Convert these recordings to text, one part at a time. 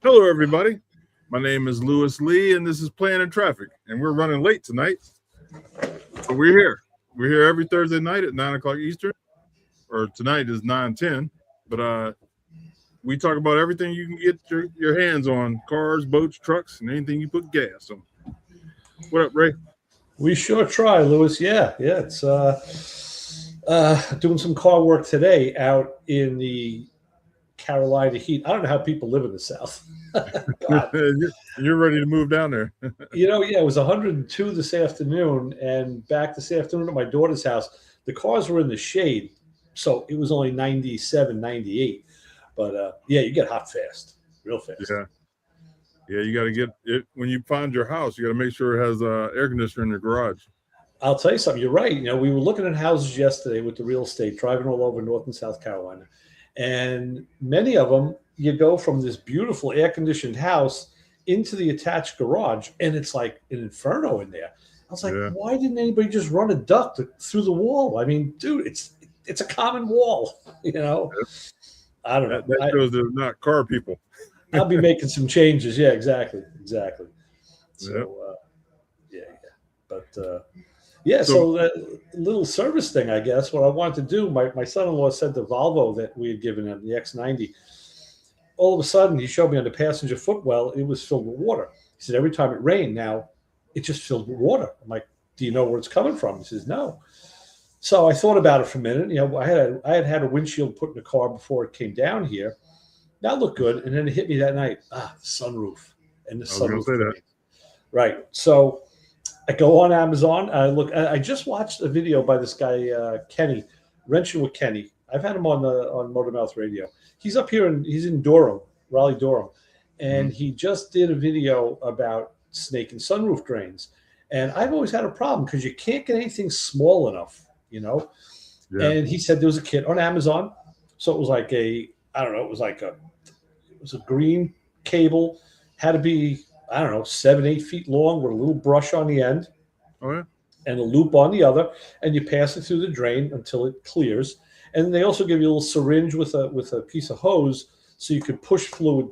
Hello, everybody. My name is Lewis Lee, and this is Playing in Traffic. And we're running late tonight, but we're here. We're here every Thursday night at 9 o'clock Eastern, or tonight is 9:10. But we talk about everything you can get your hands on: cars, boats, trucks, and anything you put gas on. What up, Ray? We sure try, Lewis. Yeah. It's doing some car work today out in the Carolina heat. I don't know how people live in the South. God. You're ready to move down there. Yeah, it was 102 this afternoon, and back this afternoon at my daughter's house. The cars were in the shade, so it was only 97, 98. But yeah, you get hot fast, real fast. Yeah, you got to get it when you find your house. You got to make sure it has air conditioner in your garage. I'll tell you something. You're right. We were looking at houses yesterday with the real estate, driving all over North and South Carolina, and many of them, you go from this beautiful air-conditioned house into the attached garage, and it's like an inferno in there. I was like, Why didn't anybody just run a duct through the wall? I mean, dude, it's a common wall. I don't know. That shows they're not car people. I'll be making some changes. Yeah, exactly. So, But so that little service thing, I guess, what I wanted to do, my son-in-law said the Volvo that we had given him, the X90, all of a sudden he showed me on the passenger footwell, it was filled with water. He said, every time it rained now, it just filled with water. I'm like, do you know where it's coming from? He says, no. So I thought about it for a minute. I had a windshield put in the car before it came down here. That looked good. And then it hit me that night. The sunroof. And the sunroof. Right. So I go on Amazon. I just watched a video by this guy, Kenny, Wrenching with Kenny. I've had him on Motor Mouth Radio. He's up here he's in Durham, Raleigh, Durham. And he just did a video about snake and sunroof drains. And I've always had a problem because you can't get anything small enough, And he said there was a kit on Amazon. So it was like it was a green cable, had to be, 7-8 feet long with a little brush on the end. Oh, yeah. And a loop on the other, and you pass it through the drain until it clears. And they also give you a little syringe with a piece of hose so you could push water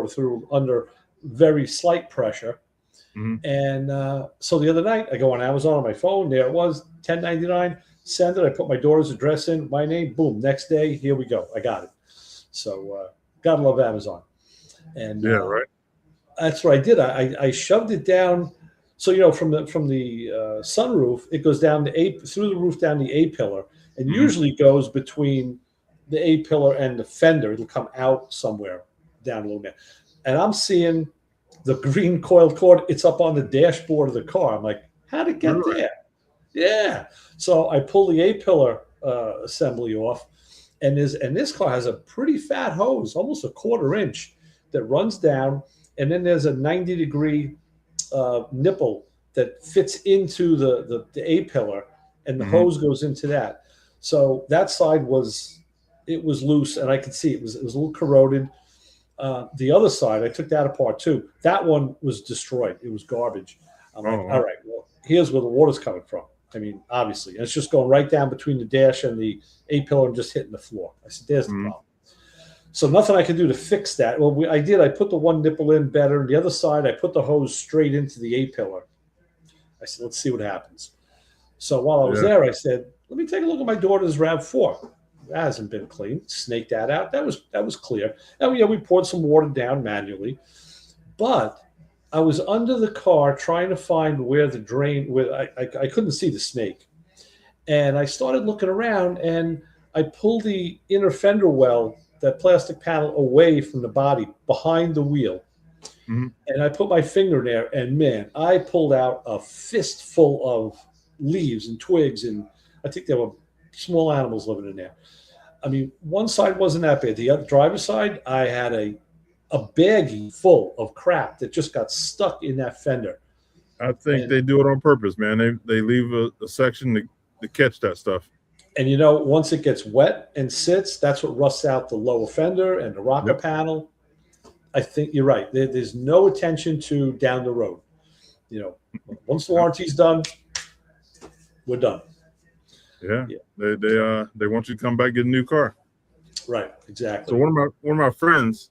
through under very slight pressure. Mm-hmm. And so the other night, I go on Amazon on my phone. There it was, $10.99. Send it. I put my daughter's address in, my name. Boom. Next day, here we go. I got it. So gotta love Amazon. And right. That's what I did. I shoved it down. So from the sunroof, it goes down through the roof down the A-pillar, and usually goes between the A-pillar and the fender. It'll come out somewhere down a little bit. And I'm seeing the green coiled cord. It's up on the dashboard of the car. I'm like, how'd it get there? Yeah. So I pull the A-pillar assembly off, and this car has a pretty fat hose, almost a 1/4 inch, that runs down, and then there's a 90-degree nipple that fits into the A-pillar, and the hose goes into that. So that side was loose, and I could see it was a little corroded. The other side, I took that apart too. That one was destroyed. It was garbage. I'm like, all right, well, here's where the water's coming from. I mean, obviously, and it's just going right down between the dash and the A-pillar and just hitting the floor. I said, there's the problem. So nothing I could do to fix that. Well, I did. I put the one nipple in better. The other side, I put the hose straight into the A-pillar. I said, let's see what happens. So while I was there, I said, let me take a look at my daughter's RAV4. That hasn't been cleaned. Snake that out. That was clear. And we poured some water down manually. But I was under the car trying to find where the drain, I couldn't see the snake. And I started looking around, and I pulled the inner fender well, that plastic panel, away from the body behind the wheel. And I put my finger there, and man, I pulled out a fistful of leaves and twigs, and I think there were small animals living in there. I mean, one side wasn't that bad. The other driver's side, I had a baggie full of crap that just got stuck in that fender. I think they do it on purpose, man. They leave a section to catch that stuff. And once it gets wet and sits, that's what rusts out the lower fender and the rocker panel. I think you're right. There's no attention to down the road. Once the warranty's done, we're done. Yeah. They want you to come back and get a new car. Right, exactly. So one of my friends,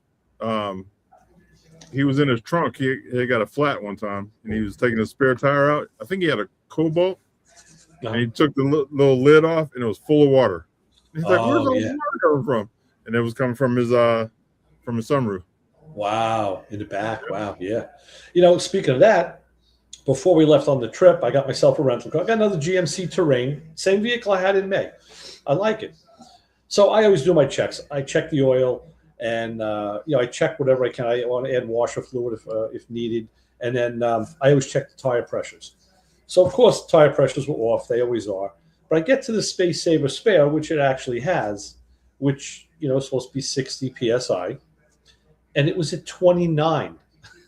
he was in his trunk. He got a flat one time, and he was taking a spare tire out. I think he had a Cobalt, and he took the little lid off, and it was full of water. And he's like, "Where's Oh all the yeah. water coming from?" And it was coming from his sunroof. Wow. In the back. Wow. Yeah. You know, speaking of that, before we left on the trip, I got myself a rental car. I got another GMC Terrain, same vehicle I had in May. I like it. So I always do my checks. I check the oil, and you know, I check whatever I can. I want to add washer fluid if needed, and then I always check the tire pressures. So of course, tire pressures were off. They always are. But I get to the Space Saver Spare, which it actually has, which you know is supposed to be 60 psi, and it was at 29.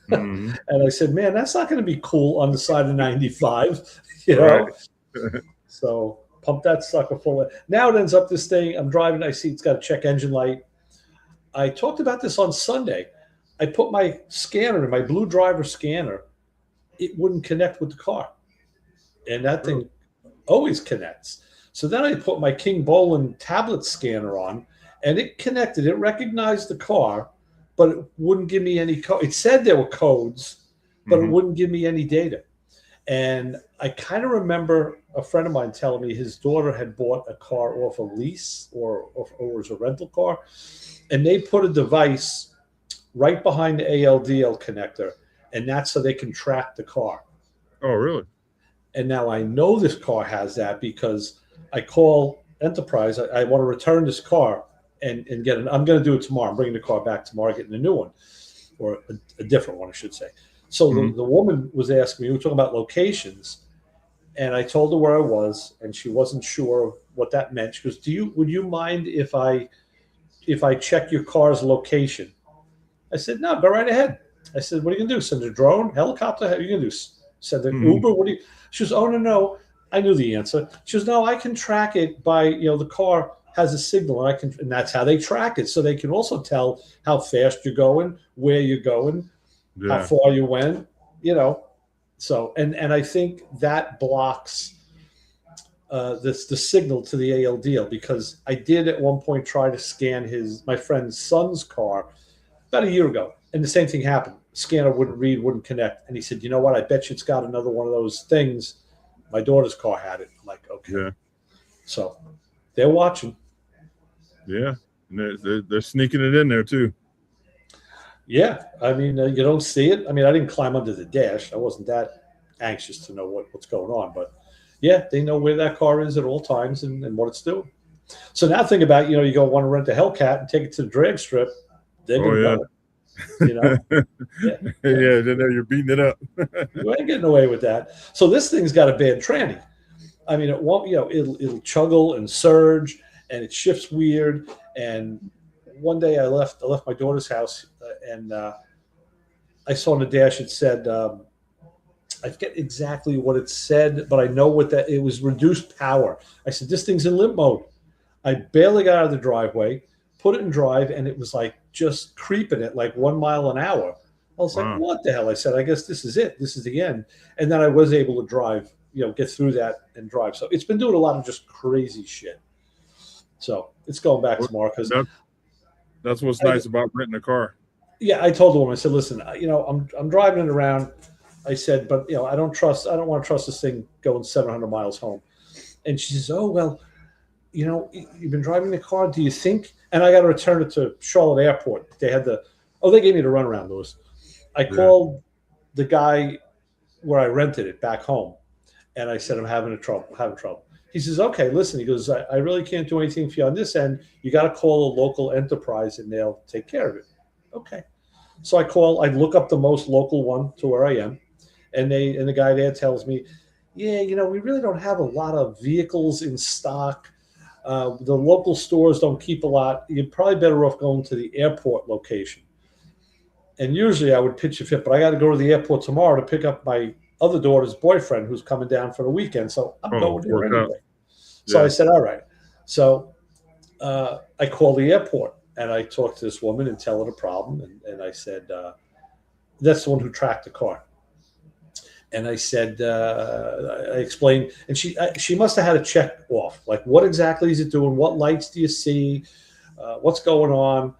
Mm-hmm. And I said, "Man, that's not going to be cool on the side of 95." You know, Right. so pump that sucker full of. Now it ends up this thing. I'm driving. I see it's got a check engine light. I talked about this on Sunday. I put my scanner in my Blue Driver scanner. It wouldn't connect with the car, and that thing always connects. So then I put my King Bolin tablet scanner on, and it connected. It recognized the car, but it wouldn't give me any code. It said there were codes, but it wouldn't give me any data. And I kind of remember a friend of mine telling me his daughter had bought a car off a lease or was a rental car, and they put a device right behind the ALDL connector, and that's so they can track the car. Oh, really? And now I know this car has that because I call Enterprise. I want to return this car and get it. I'm going to do it tomorrow. I'm bringing the car back tomorrow, getting a new one, or a different one, I should say. So the woman was asking me, we were talking about locations, and I told her where I was, and she wasn't sure what that meant. She goes, would you mind if I check your car's location? I said, no, go right ahead. I said, what are you going to do? Send a drone, helicopter? What are you going to do? Send an Uber? What do you? She goes, oh, no. I knew the answer. She goes, no, I can track it by, you know, the car has a signal, and that's how they track it. So they can also tell how fast you're going, where you're going, how far you went, you know. So, and I think that blocks the signal to the ALDL, because I did at one point try to scan my friend's son's car about a year ago, and the same thing happened. Scanner wouldn't read, wouldn't connect. And he said, you know what? I bet you it's got another one of those things. My daughter's car had it. I'm like, okay. Yeah. So they're watching. Yeah. And they're sneaking it in there too. Yeah. I mean, you don't see it. I mean, I didn't climb under the dash. I wasn't that anxious to know what's going on. But yeah, they know where that car is at all times and what it's doing. So now think about, you know, you go want to rent a Hellcat and take it to the drag strip. They're going to know it. You know? Yeah, they know you're beating it up. You ain't getting away with that. So this thing's got a bad tranny. I mean, it won't, you know, it'll chuggle and surge, and it shifts weird. And one day I left my daughter's house, and I saw on the dash it said, I forget exactly what it said, but I know what that it was, reduced power. I said, this thing's in limp mode. I barely got out of the driveway, put it in drive, and it was like just creeping at like 1 mile an hour. I was like, what the hell? I said, I guess this is it. This is the end. And then I was able to drive, you know, get through that and drive. So it's been doing a lot of just crazy shit. So it's going back tomorrow because that's what's nice about renting a car. Yeah, I told the woman, I said, listen, you know, I'm driving it around. I said, but you know, I don't want to trust this thing going 700 miles home. And she says, oh, well, you know, you've been driving the car. Do you think? And I got to return it to Charlotte Airport. They had they gave me the runaround, Lewis. I called the guy where I rented it back home, and I said, I'm having trouble. He says, okay, listen. He goes, I really can't do anything for you on this end. You got to call a local enterprise, and they'll take care of it. Okay. So I look up the most local one to where I am, and the guy there tells me, yeah, you know, we really don't have a lot of vehicles in stock. The local stores don't keep a lot. You're probably better off going to the airport location. And usually I would pitch a fit, but I got to go to the airport tomorrow to pick up my other daughter's boyfriend who's coming down for the weekend. So I'm going there anyway. So I said, all right. So I called the airport and I talked to this woman and tell her the problem. And I said, that's the one who tracked the car. And I said, I explained, and she must have had a check off. Like, what exactly is it doing? What lights do you see? What's going on?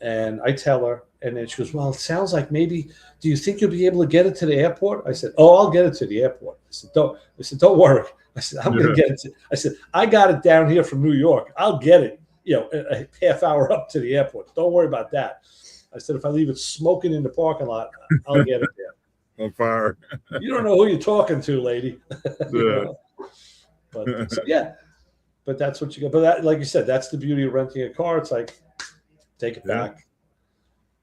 And I tell her, and then she goes, well, it sounds like maybe, do you think you'll be able to get it to the airport? I said, oh, I'll get it to the airport. I said, don't worry. I said, I'm going to get it. I said, I got it down here from New York. I'll get it, a half hour up to the airport. Don't worry about that. I said, if I leave it smoking in the parking lot, I'll get it there. On fire. You don't know who you're talking to, lady. But so, yeah, but that's what you get. But that, like you said, that's the beauty of renting a car. It's like, take it back.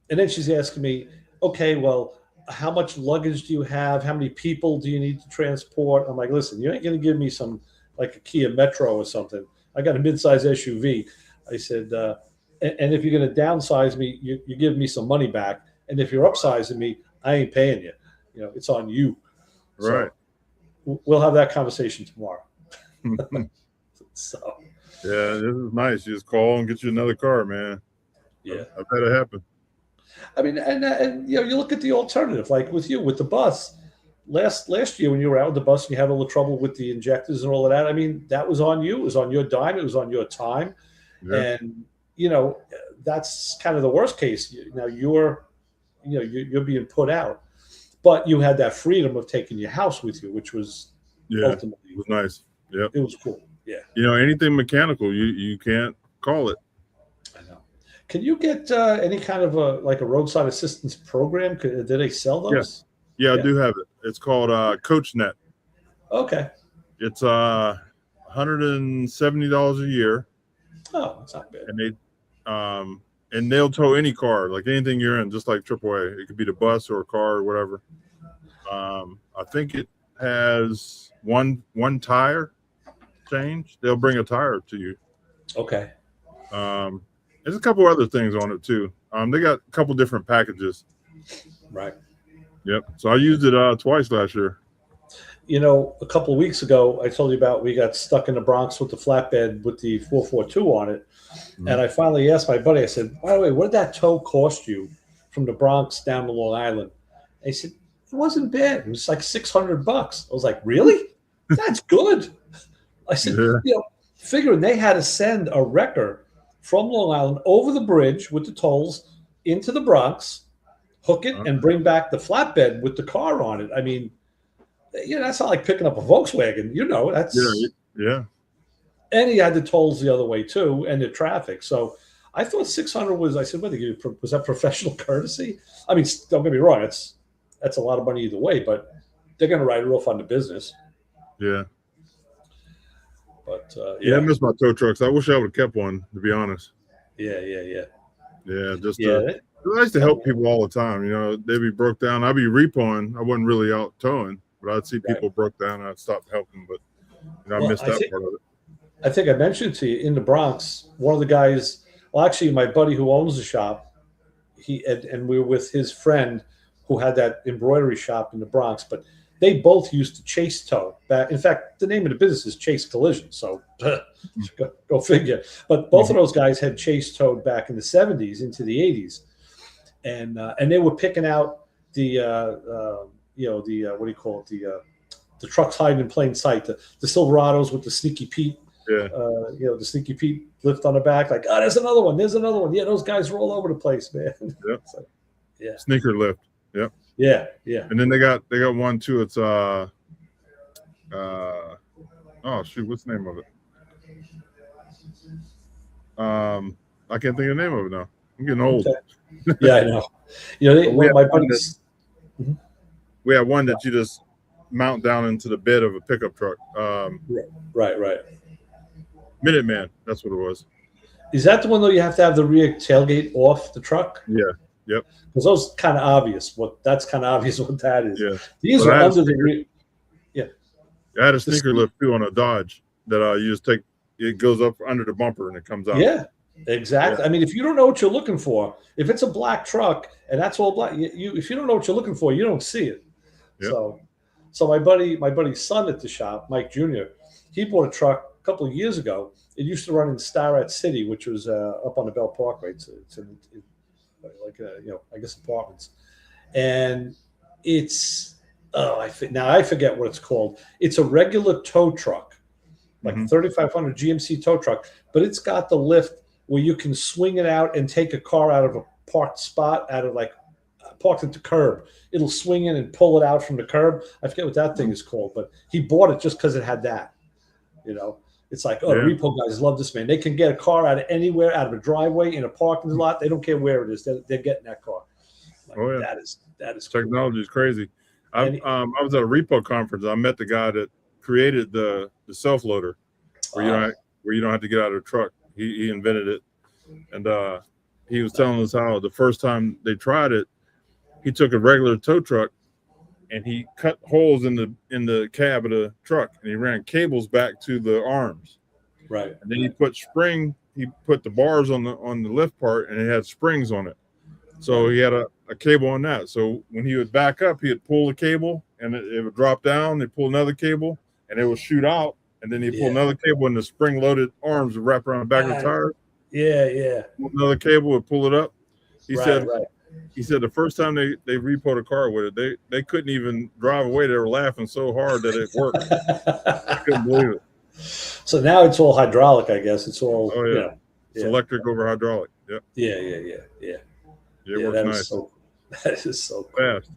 And then she's asking me, okay, well, how much luggage do you have? How many people do you need to transport? I'm like, listen, you ain't going to give me some like a Kia Metro or something. I got a midsize SUV. I said, and if you're going to downsize me, you give me some money back. And if you're upsizing me, I ain't paying you. It's on you. Right. So we'll have that conversation tomorrow. So. Yeah, this is nice. You just call and get you another car, man. Yeah. I've had it happen. I mean, and you look at the alternative, like with the bus. Last year when you were out with the bus and you had all the trouble with the injectors and all of that, I mean, that was on you. It was on your dime. It was on your time. Yeah. And, that's kind of the worst case. Now you're being put out, but you had that freedom of taking your house with you, which was ultimately it was nice. Yeah, it was cool. Yeah, anything mechanical, you can't call it. I know. Can you get any kind of a roadside assistance program? Do they sell those? Yeah, I do have it. It's called CoachNet. Okay. It's $170 a year. Oh, that's not bad. And they'll tow any car, like anything you're in, just like AAA. It could be the bus or a car or whatever. I think it has one tire change. They'll bring a tire to you. Okay. There's a couple other things on it too. They got a couple different packages. Right. Yep. So I used it twice last year. A couple of weeks ago, I told you about we got stuck in the Bronx with the flatbed with the 442 on it. Mm-hmm. And I finally asked my buddy, I said, by the way, what did that tow cost you from the Bronx down to Long Island? And he said, it wasn't bad. It was like $600. I was like, really? That's good. I said, figuring they had to send a wrecker from Long Island over the bridge with the tolls into the Bronx, hook it, and bring back the flatbed with the car on it. I mean, that's not like picking up a Volkswagen. That's yeah. And he had the tolls the other way too, and the traffic. So I thought 600 was. I said, was that professional courtesy? I mean, don't get me wrong. That's a lot of money either way, but they're going to write it off on the business. Yeah. But I miss my tow trucks. I wish I would have kept one, to be honest. Yeah. Yeah, I used to help people all the time. They'd be broke down. I'd be repoing. I wasn't really out towing, but I'd see people broke down and I'd stop helping. But I missed that part of it. I think I mentioned to you in the Bronx, one of the guys, well, actually my buddy who owns the shop, and we were with his friend who had that embroidery shop in the Bronx, but they both used to chase tow back. In fact, the name of the business is Chase Collision. So go figure. But both of those guys had chase towed back in the 70s into the 80s. And they were picking out the what do you call it? The trucks hiding in plain sight, the Silverados with the Sneaky Pete, the Sneaky Pete lift on the back, like, oh, there's another one. Yeah, those guys are all over the place, man. Yep. Sneaker lift. Yep. Yeah. And then they got one too. It's oh shoot, what's the name of it? I can't think of the name of it now. I'm getting old. Okay. Yeah, I know. My buddies. We have one that you just mount down into the bed of a pickup truck. Right. Minuteman, that's what it was. Is that the one though? You have to have the rear tailgate off the truck. Yeah. Yep. Because those kind of obvious. That's kind of obvious what that is. Yeah. These are under the rear. Yeah. I had a sneaker lift too on a Dodge that you just take. It goes up under the bumper and it comes out. Yeah. Exactly. Yeah. I mean, if you don't know what you're looking for, if it's a black truck and that's all black, if you don't know what you're looking for, you don't see it. Yep. So my buddy's son at the shop, Mike Jr., he bought a truck a couple of years ago. It used to run in Starrett City, which was up on the Bell Parkway. It's I guess apartments, and it's I forget what it's called. It's a regular tow truck, like a 3500 GMC tow truck, but it's got the lift where you can swing it out and take a car out of parked spot out of like parked at the curb. It'll swing in and pull it out from the curb. I forget what that thing is called, but he bought it just because it had that. You know, it's like, oh, the Yeah. repo guys love this, man. They can get a car out of anywhere, out of a driveway, in a parking lot. They don't care where it is. They're getting that car. Like, Oh, yeah. That is cool. Technology is crazy. I And- was at a repo conference. I met the guy that created the self loader, where you don't have to get out of the truck. He invented it, and he was telling us how the first time they tried it, he took a regular tow truck and he cut holes in the cab of the truck, and he ran cables back to the arms. Right. And then he put the bars on the lift part, and it had springs on it. So he had a cable on that. So when he would back up, he would pull the cable, and it would drop down. They'd pull another cable, and it would shoot out. And then he'd pull another cable, and the spring-loaded arms would wrap around the back of the tire. Yeah. Pull another cable would pull it up. He said the first time they repoed a car with it, they couldn't even drive away. They were laughing so hard that it worked. I couldn't believe it. So now it's all hydraulic, I guess. It's all It's electric over hydraulic. Yep. Yeah. It works nice. That is so cool. Fast.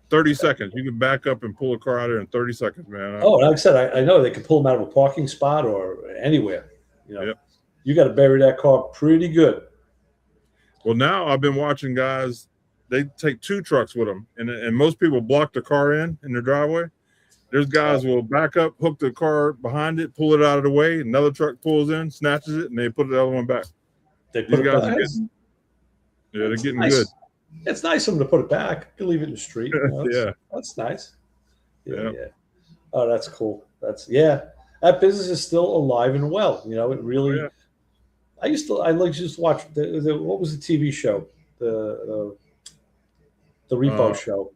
30 seconds. You can back up and pull a car out of there in 30 seconds, man. Oh, like I said, I know they can pull them out of a parking spot or anywhere. You know, you got to bury that car pretty good. Well, now I've been watching guys. They take two trucks with them, and most people block the car in their driveway. There's guys who will back up, hook the car behind it, pull it out of the way. Another truck pulls in, snatches it, and they put the other one back. They put These it guys back. they're getting nice. good. It's nice of them to put it back. You can leave it in the street. You know, that's nice. Yeah. Oh, that's cool. That business is still alive and well. You know, it really. I used to watch what was the TV show, the repo show.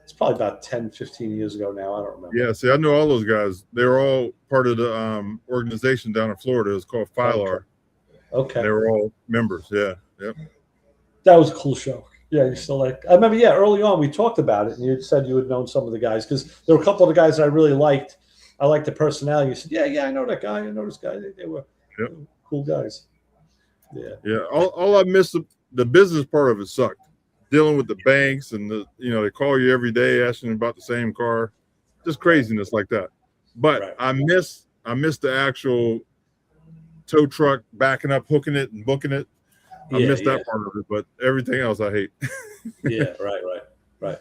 It's probably about 10, 15 years ago now. I don't remember. Yeah, see, I know all those guys. They were all part of the organization down in Florida. It was called Filar. Okay. They were all members. Yeah. Yep. That was a cool show. Yeah, you still I remember, early on we talked about it, and you said you had known some of the guys, because there were a couple of the guys that I really liked. I liked the personality. You said, yeah, I know that guy. I know this guy. They were cool guys. Yeah. All I missed, the business part of it sucked. Dealing with the banks and they call you every day asking about the same car, just craziness like that. But I miss the actual tow truck backing up, hooking it, and booking it. I miss that part of it, but everything else I hate. Right.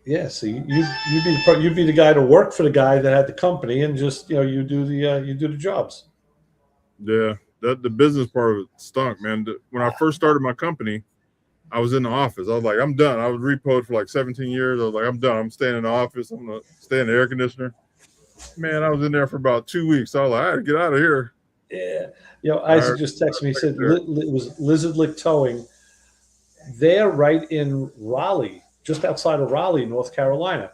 Yeah. So you'd be the guy to work for the guy that had the company, and just you do the jobs. Yeah. The business part of it stunk, man. When I first started my company, I was in the office. I was like, I'm done. I was repoed for like 17 years. I was like, I'm done. I'm staying in the office. I'm going to stay in the air conditioner. Man, I was in there for about 2 weeks. I was like, I had to get out of here. Yeah. Isaac just texted me. He said it was Lizard Lick Towing. They're right in Raleigh, just outside of Raleigh, North Carolina.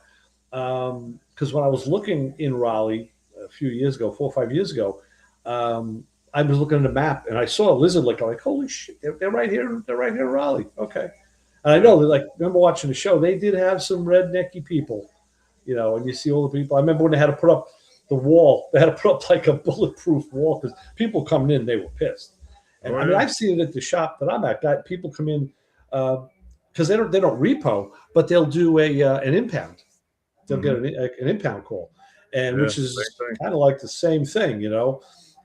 Because when I was looking in Raleigh a few years ago, 4 or 5 years ago, I was looking at the map and I saw Lizard Lick. I'm like, holy shit, they're right here. They're right here in Raleigh. Okay. And I know, remember watching the show, they did have some rednecky people, and you see all the people. I remember when they had to put up the wall. They had to put up like a bulletproof wall because people coming in, they were pissed. And I've seen it at the shop that I'm at. People come in because they don't repo, but they'll do an impound. They'll get an impound call, and which is kind of like the same thing,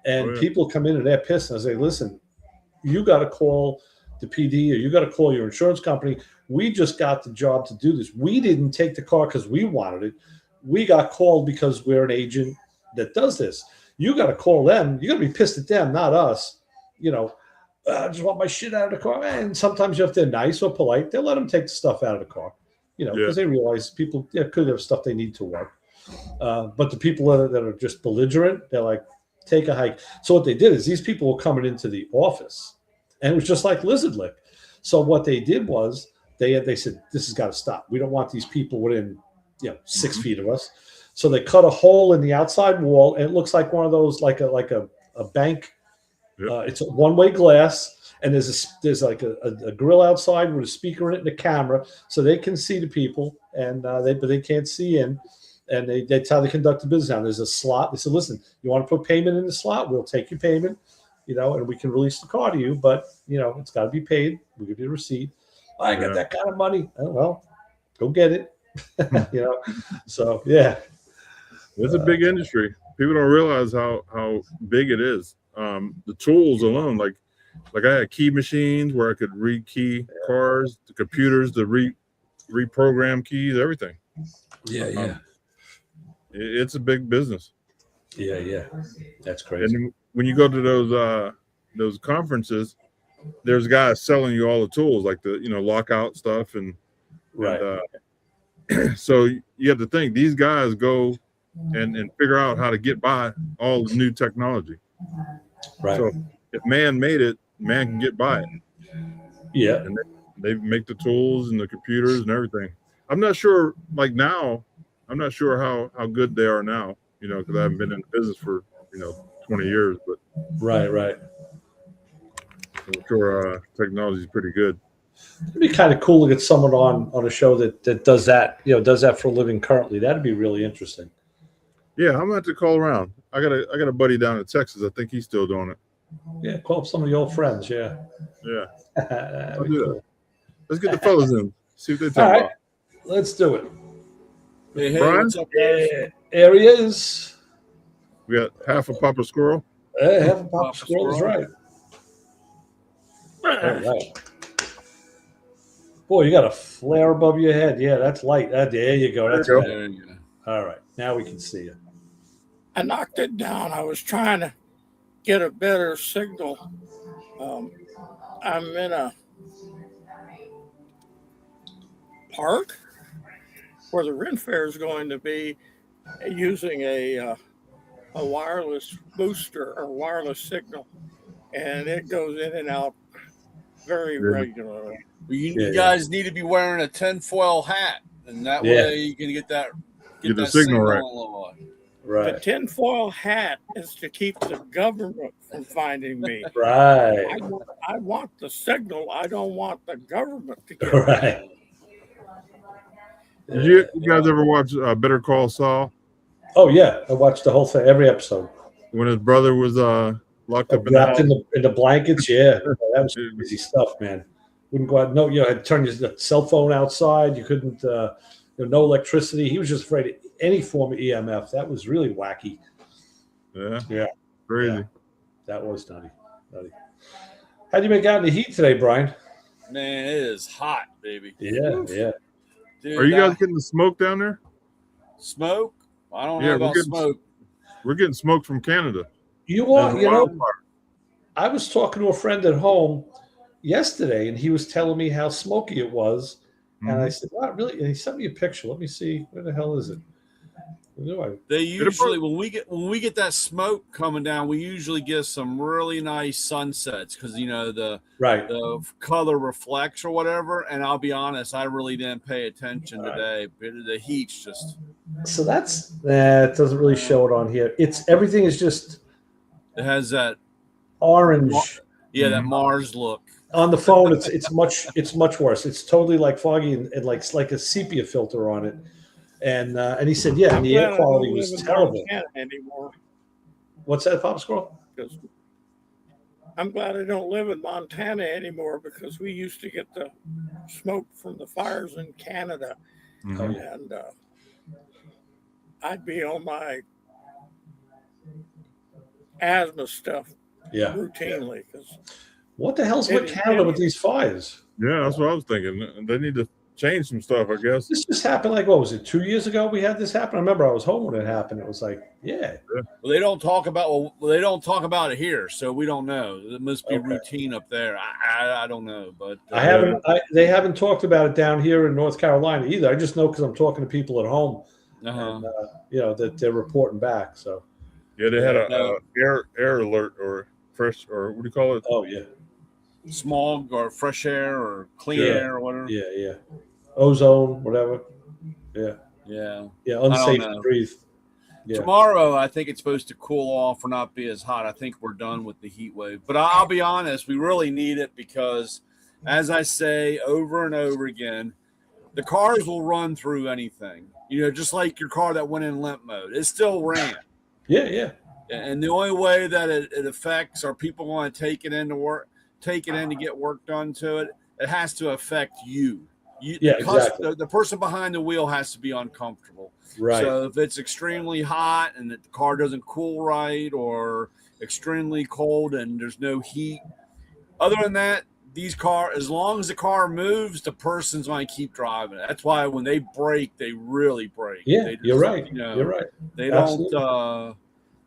And people come in and they're pissed, and I say, listen, you got to call the PD or you got to call your insurance company. We just got the job to do this. We didn't take the car because we wanted it. We got called because we're an agent that does this. You got to call them. You got to be pissed at them, not us. I just want my shit out of the car. And sometimes if they're nice or polite, they'll let them take the stuff out of the car, because they realize people could have stuff they need to work. But the people that are just belligerent, they're like, take a hike. So what they did is these people were coming into the office, and it was just like Lizard Lick. So what they did was they said, this has got to stop. We don't want these people within 6 feet of us. So they cut a hole in the outside wall, and it looks like one of those like a bank. It's a one-way glass, and there's like a grill outside with a speaker in it and a camera, so they can see the people, and but they can't see in. And that's how they conduct the business now. There's a slot. They said, listen, you want to put payment in the slot? We'll take your payment, and we can release the car to you. But, it's got to be paid. We give you a receipt. I got Yeah. that kind of money. Oh, well, go get it. So yeah, It's a big industry. People don't realize how big it is. The tools alone, like I had key machines where I could rekey cars, the computers, the reprogram keys, everything. yeah. It's a big business. Yeah. That's crazy. And when you go to those conferences, there's guys selling you all the tools, like the lockout stuff, and Right. so you have to think these guys go and figure out how to get by all the new technology. Right. So if man made it, man can get by it. Yeah. And they make the tools and the computers and everything. I'm not sure, like now, I'm not sure how good they are now, because I haven't been in the business for 20 years, but Right. I'm sure technology is pretty good. It'd be kind of cool to get someone on a show that does that, does that for a living currently. That'd be really interesting. Yeah, I'm gonna have to call around. I got a buddy down in Texas. I think he's still doing it. Yeah, call up some of the old friends. Yeah. I'll do that. Let's get the fellas in. See what they talk about. Let's do it. Hey, Brian? what's up, guys? Areas. We got half a Papa Squirrel. Half a pop squirrel is right. Ah. All right. Boy, you got a flare above your head. Yeah, that's light. There you go. That's There you better. There you go. All right. Now we can see you. I knocked it down. I was trying to get a better signal. I'm in a park where the Ren Fair is going to be using a wireless booster or wireless signal, and it goes in and out very regularly. Well, you Yeah. guys need to be wearing a tinfoil hat, and that Yeah. way you can get the the signal right. on. The Right. tinfoil hat is to keep the government from finding me. Right. I want the signal. I don't want the government to get Right. Did you guys ever watch Better Call Saul Oh yeah, I watched the whole thing, every episode. when his brother was locked up in the Wrapped house? in the blankets. Yeah, that was crazy stuff, man. Wouldn't go out. No, had to turn your cell phone outside. You couldn't. No electricity. He was just afraid of any form of EMF. That was really wacky. Yeah, crazy. Yeah. That was nutty. How'd you make out in the heat today, Brian? Man, it is hot, baby. Yeah. Dude, Are you guys getting the smoke down there? smoke? I don't Yeah, know we're about getting- smoke. We're getting smoke from Canada. You are. There's a wildfire. I was talking to a friend at home yesterday, and he was telling me how smoky it was. And I said, "Wow, really?" And he sent me a picture. Let me see. Where the hell is it? Where do I? They usually when we get that smoke coming down, we usually get some really nice sunsets because Right. the color reflects or whatever. And I'll be honest, I really didn't pay attention Right. today. But the heat's just So that's it doesn't really show it on here. Everything is just it has that orange. that Mars look. On the phone, it's much worse. It's totally like foggy and like a sepia filter on it. And he said, yeah, and the air quality was terrible. Anymore. What's that, Pop Squirrel? Because I'm glad I don't live in Montana anymore because we used to get the smoke from the fires in Canada, Mhm. and I'd be on my asthma stuff Yeah. routinely because What the hell's with Canada with these fires? Yeah, that's what I was thinking. They need to change some stuff, I guess. This just happened like, what was it, 2 years ago we had this happen? I remember I was home when it happened. It was like, yeah. Well, they don't talk about it here, so we don't know. It must be Okay. routine up there. I don't know, but They haven't talked about it down here in North Carolina either. I just know because I'm talking to people at home, and, that they're reporting back. So, Yeah, they had a No. air alert or fresh, or what do you call it? oh yeah, smog or fresh air or clean Yeah. air or whatever. yeah, ozone, whatever. Yeah. Unsafe know. to breathe. Yeah. Tomorrow, I think it's supposed to cool off or not be as hot. I think we're done with the heat wave. But I'll be honest, we really need it because, as I say over and over again, the cars will run through anything. Just like your car that went in limp mode. It still ran. Yeah. And the only way that it affects are people want to take it into work. take it in to get work done to it, it has to affect you. Yeah, exactly. The person behind the wheel has to be uncomfortable. Right. So if it's extremely hot and the car doesn't cool right, or extremely cold and there's no heat, other than that, as long as the car moves, the person's going to keep driving it. That's why when they brake, they really brake. Yeah, They just, you're right. You're right. They Absolutely. don't.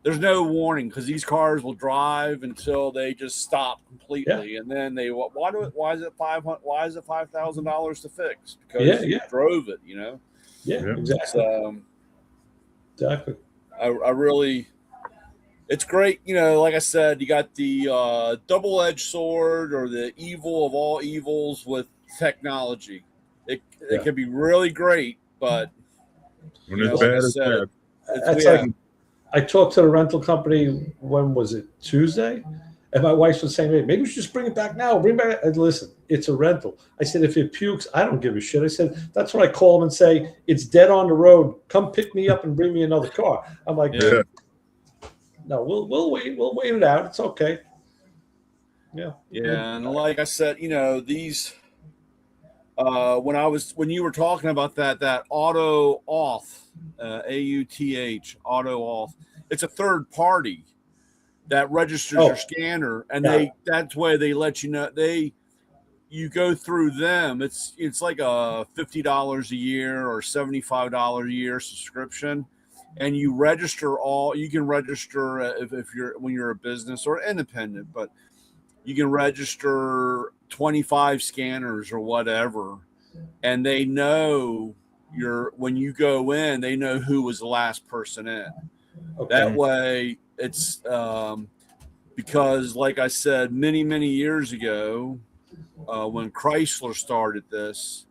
There's no warning, because these cars will drive until they just stop completely, and then they why is it $5,000 to fix? Because you drove it, Yeah, Yeah. exactly. So, exactly. I really, it's great. Like I said, you got the double-edged sword, or the evil of all evils with technology. It can be really great, but When it's bad, it's bad. That's like, I talked to the rental company, when was it, Tuesday? And my wife was saying, maybe we should just bring it back now. Bring it back. And listen, it's a rental. I said, if it pukes, I don't give a shit. I said, that's when I call them and say, it's dead on the road. Come pick me up and bring me another car. I'm like, Yeah. no, we'll wait. We'll wait it out. It's okay. Yeah. Yeah, and like I said, these when you were talking about that auto auth, AUTH, auto auth, it's a third party that registers your scanner, and that's why they let you know, you go through them. It's like a $50 a year or $75 a year subscription, and you can register when you're a business or independent, but you can register 25 scanners or whatever, and they know when you go in, they know who was the last person in. Okay. That way, it's because, like I said, many years ago, when Chrysler started this,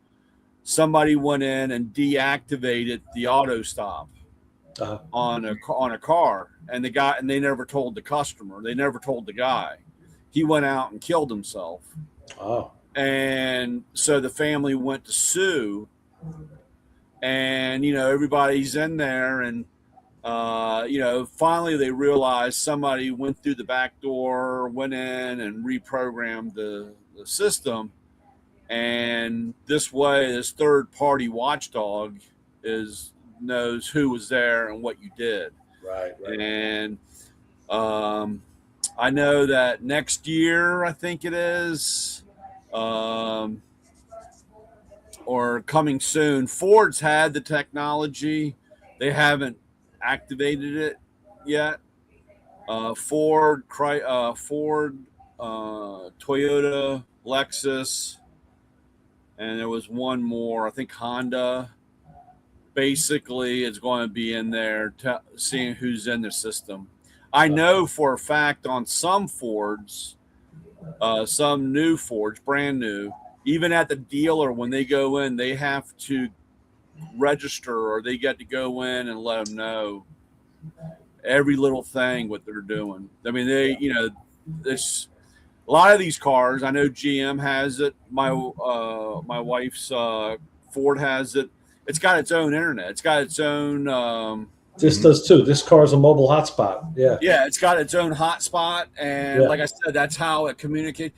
somebody went in and deactivated the auto stop on a car, and they never told the customer. They never told the guy. He went out and killed himself. Oh. And so the family went to sue, and everybody's in there, and finally they realized somebody went through the back door, went in and reprogrammed the system, and this way, this third party watchdog knows who was there and what you did. Right. And I know that next year, I think it is, or coming soon, Ford's had the technology. They haven't activated it yet. Ford, Toyota, Lexus, and there was one more, I think Honda. Basically, it's going to be in there seeing who's in the system. I know for a fact on some Fords, some new Fords, brand new, even at the dealer, when they go in, they have to register, or they get to go in and let them know every little thing what they're doing. I mean, this a lot of these cars. I know GM has it. My wife's Ford has it. It's got its own internet. It's got its own. This does too. This car is a mobile hotspot. Yeah. Yeah, it's got its own hotspot, and like I said, that's how it communicates.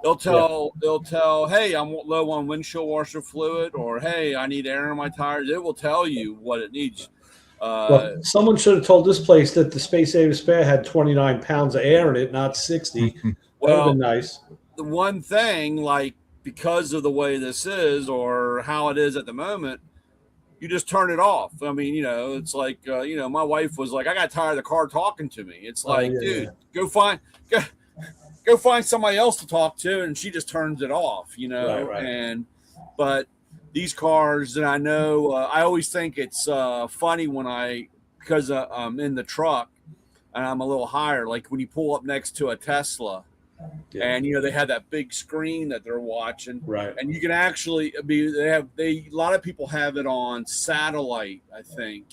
They'll tell, hey, I'm low on windshield washer fluid, or hey, I need air in my tires. It will tell you what it needs. Well, someone should have told this place that the Space Saver Spare had 29 pounds of air in it, not 60. Well, that would have been nice. The one thing, like, because of the way this is, or how it is at the moment, you just turn it off. I mean, it's like, my wife was like, I got tired of the car talking to me. It's like, dude, go find somebody else to talk to. And she just turns it off, Right. But these cars, and I know, I always think it's funny because I'm in the truck and I'm a little higher, like when you pull up next to a Tesla. Yeah. And they have that big screen that they're watching, right? And you can actually a lot of people have it on satellite, I think,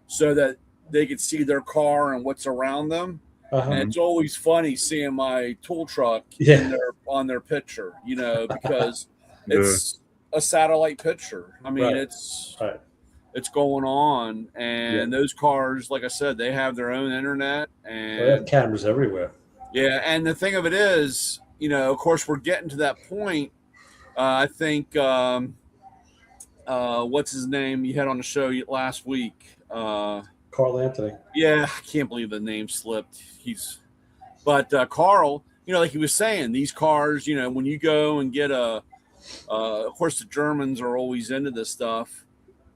so that they can see their car and what's around them. And it's always funny seeing my tool truck on their picture, because it's a satellite picture. I mean, it's going on, and those cars, like I said, they have their own internet, and they have cameras everywhere. Yeah, and the thing of it is, of course, we're getting to that point. I think what's his name you had on the show last week? Carl Anthony. Yeah, I can't believe the name slipped. But Carl, like he was saying, these cars, when you go and get of course, the Germans are always into this stuff.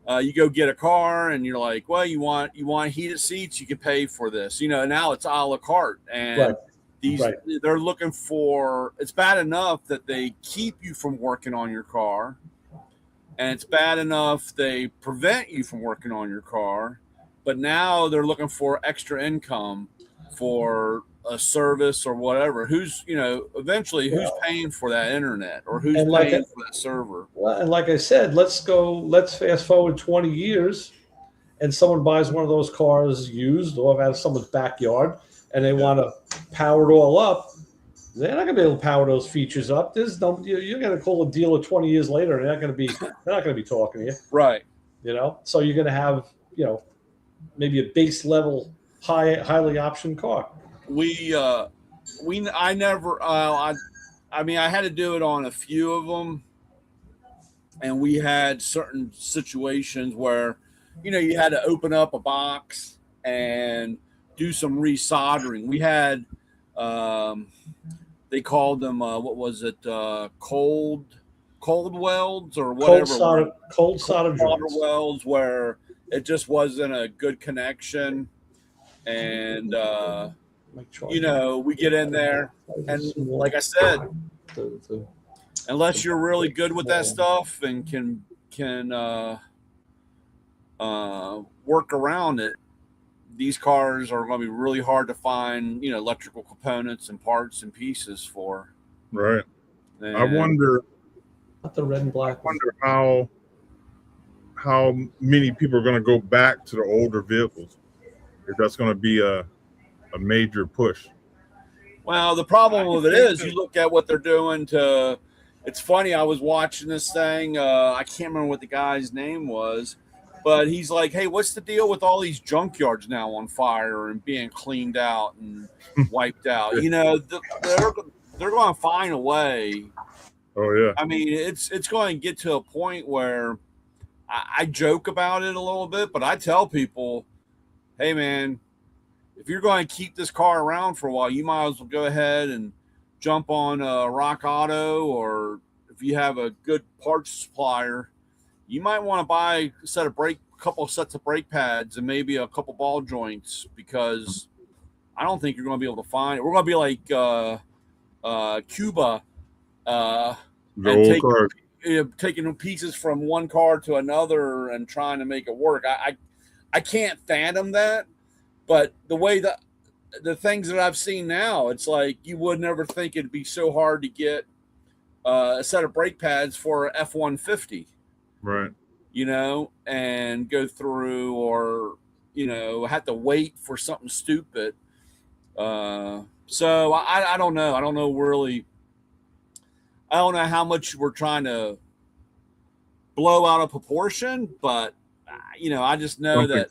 You go get a car, and you're like, well, you want heated seats, you can pay for this. Now it's a la carte, and Right. these Right. they're looking for. It's bad enough that they keep you from working on your car, and it's bad enough they prevent you from working on your car, but now they're looking for extra income for a service or whatever. Eventually who's paying for that internet, or who's And like paying for that server? Well, and like I said, let's fast forward 20 years, and someone buys one of those cars used or out of someone's backyard, and they want to power it all up. They're not going to be able to power those features up. There's no, you're going to call a dealer 20 years later, and they're not going to be talking to you. Right. So you're going to have, maybe a base level, highly optioned car. I never, I mean, I had to do it on a few of them, and we had certain situations where, you had to open up a box and do some resoldering. We had, they called them, what was it, cold welds or whatever. Cold solder welds, where it just wasn't a good connection, and we get in there, and like I said, unless you're really good with that stuff and can work around it, these cars are going to be really hard to find, electrical components and parts and pieces for. Right. And I wonder. Not the red and black. I wonder how many people are going to go back to the older vehicles, if that's going to be a major push. Well, the problem with it is, you look at what they're doing to. It's funny. I was watching this thing. I can't remember what the guy's name was, but he's like, "Hey, what's the deal with all these junkyards now on fire and being cleaned out and wiped out? They're going to find a way." Oh yeah. I mean, it's going to get to a point where I joke about it a little bit, but I tell people, "Hey, man, if you're going to keep this car around for a while, you might as well go ahead and jump on Rock Auto, or if you have a good parts supplier, you might want to buy a couple of sets of brake pads and maybe a couple ball joints, because I don't think you're going to be able to find it. We're going to be like Cuba, taking pieces from one car to another and trying to make it work. I can't fathom that, but the way that the things that I've seen now, it's like you would never think it'd be so hard to get a set of brake pads for an F-150, right? And go through, or have to wait for something stupid. So I don't know. I don't know really. I don't know how much we're trying to blow out of proportion, but I just know that.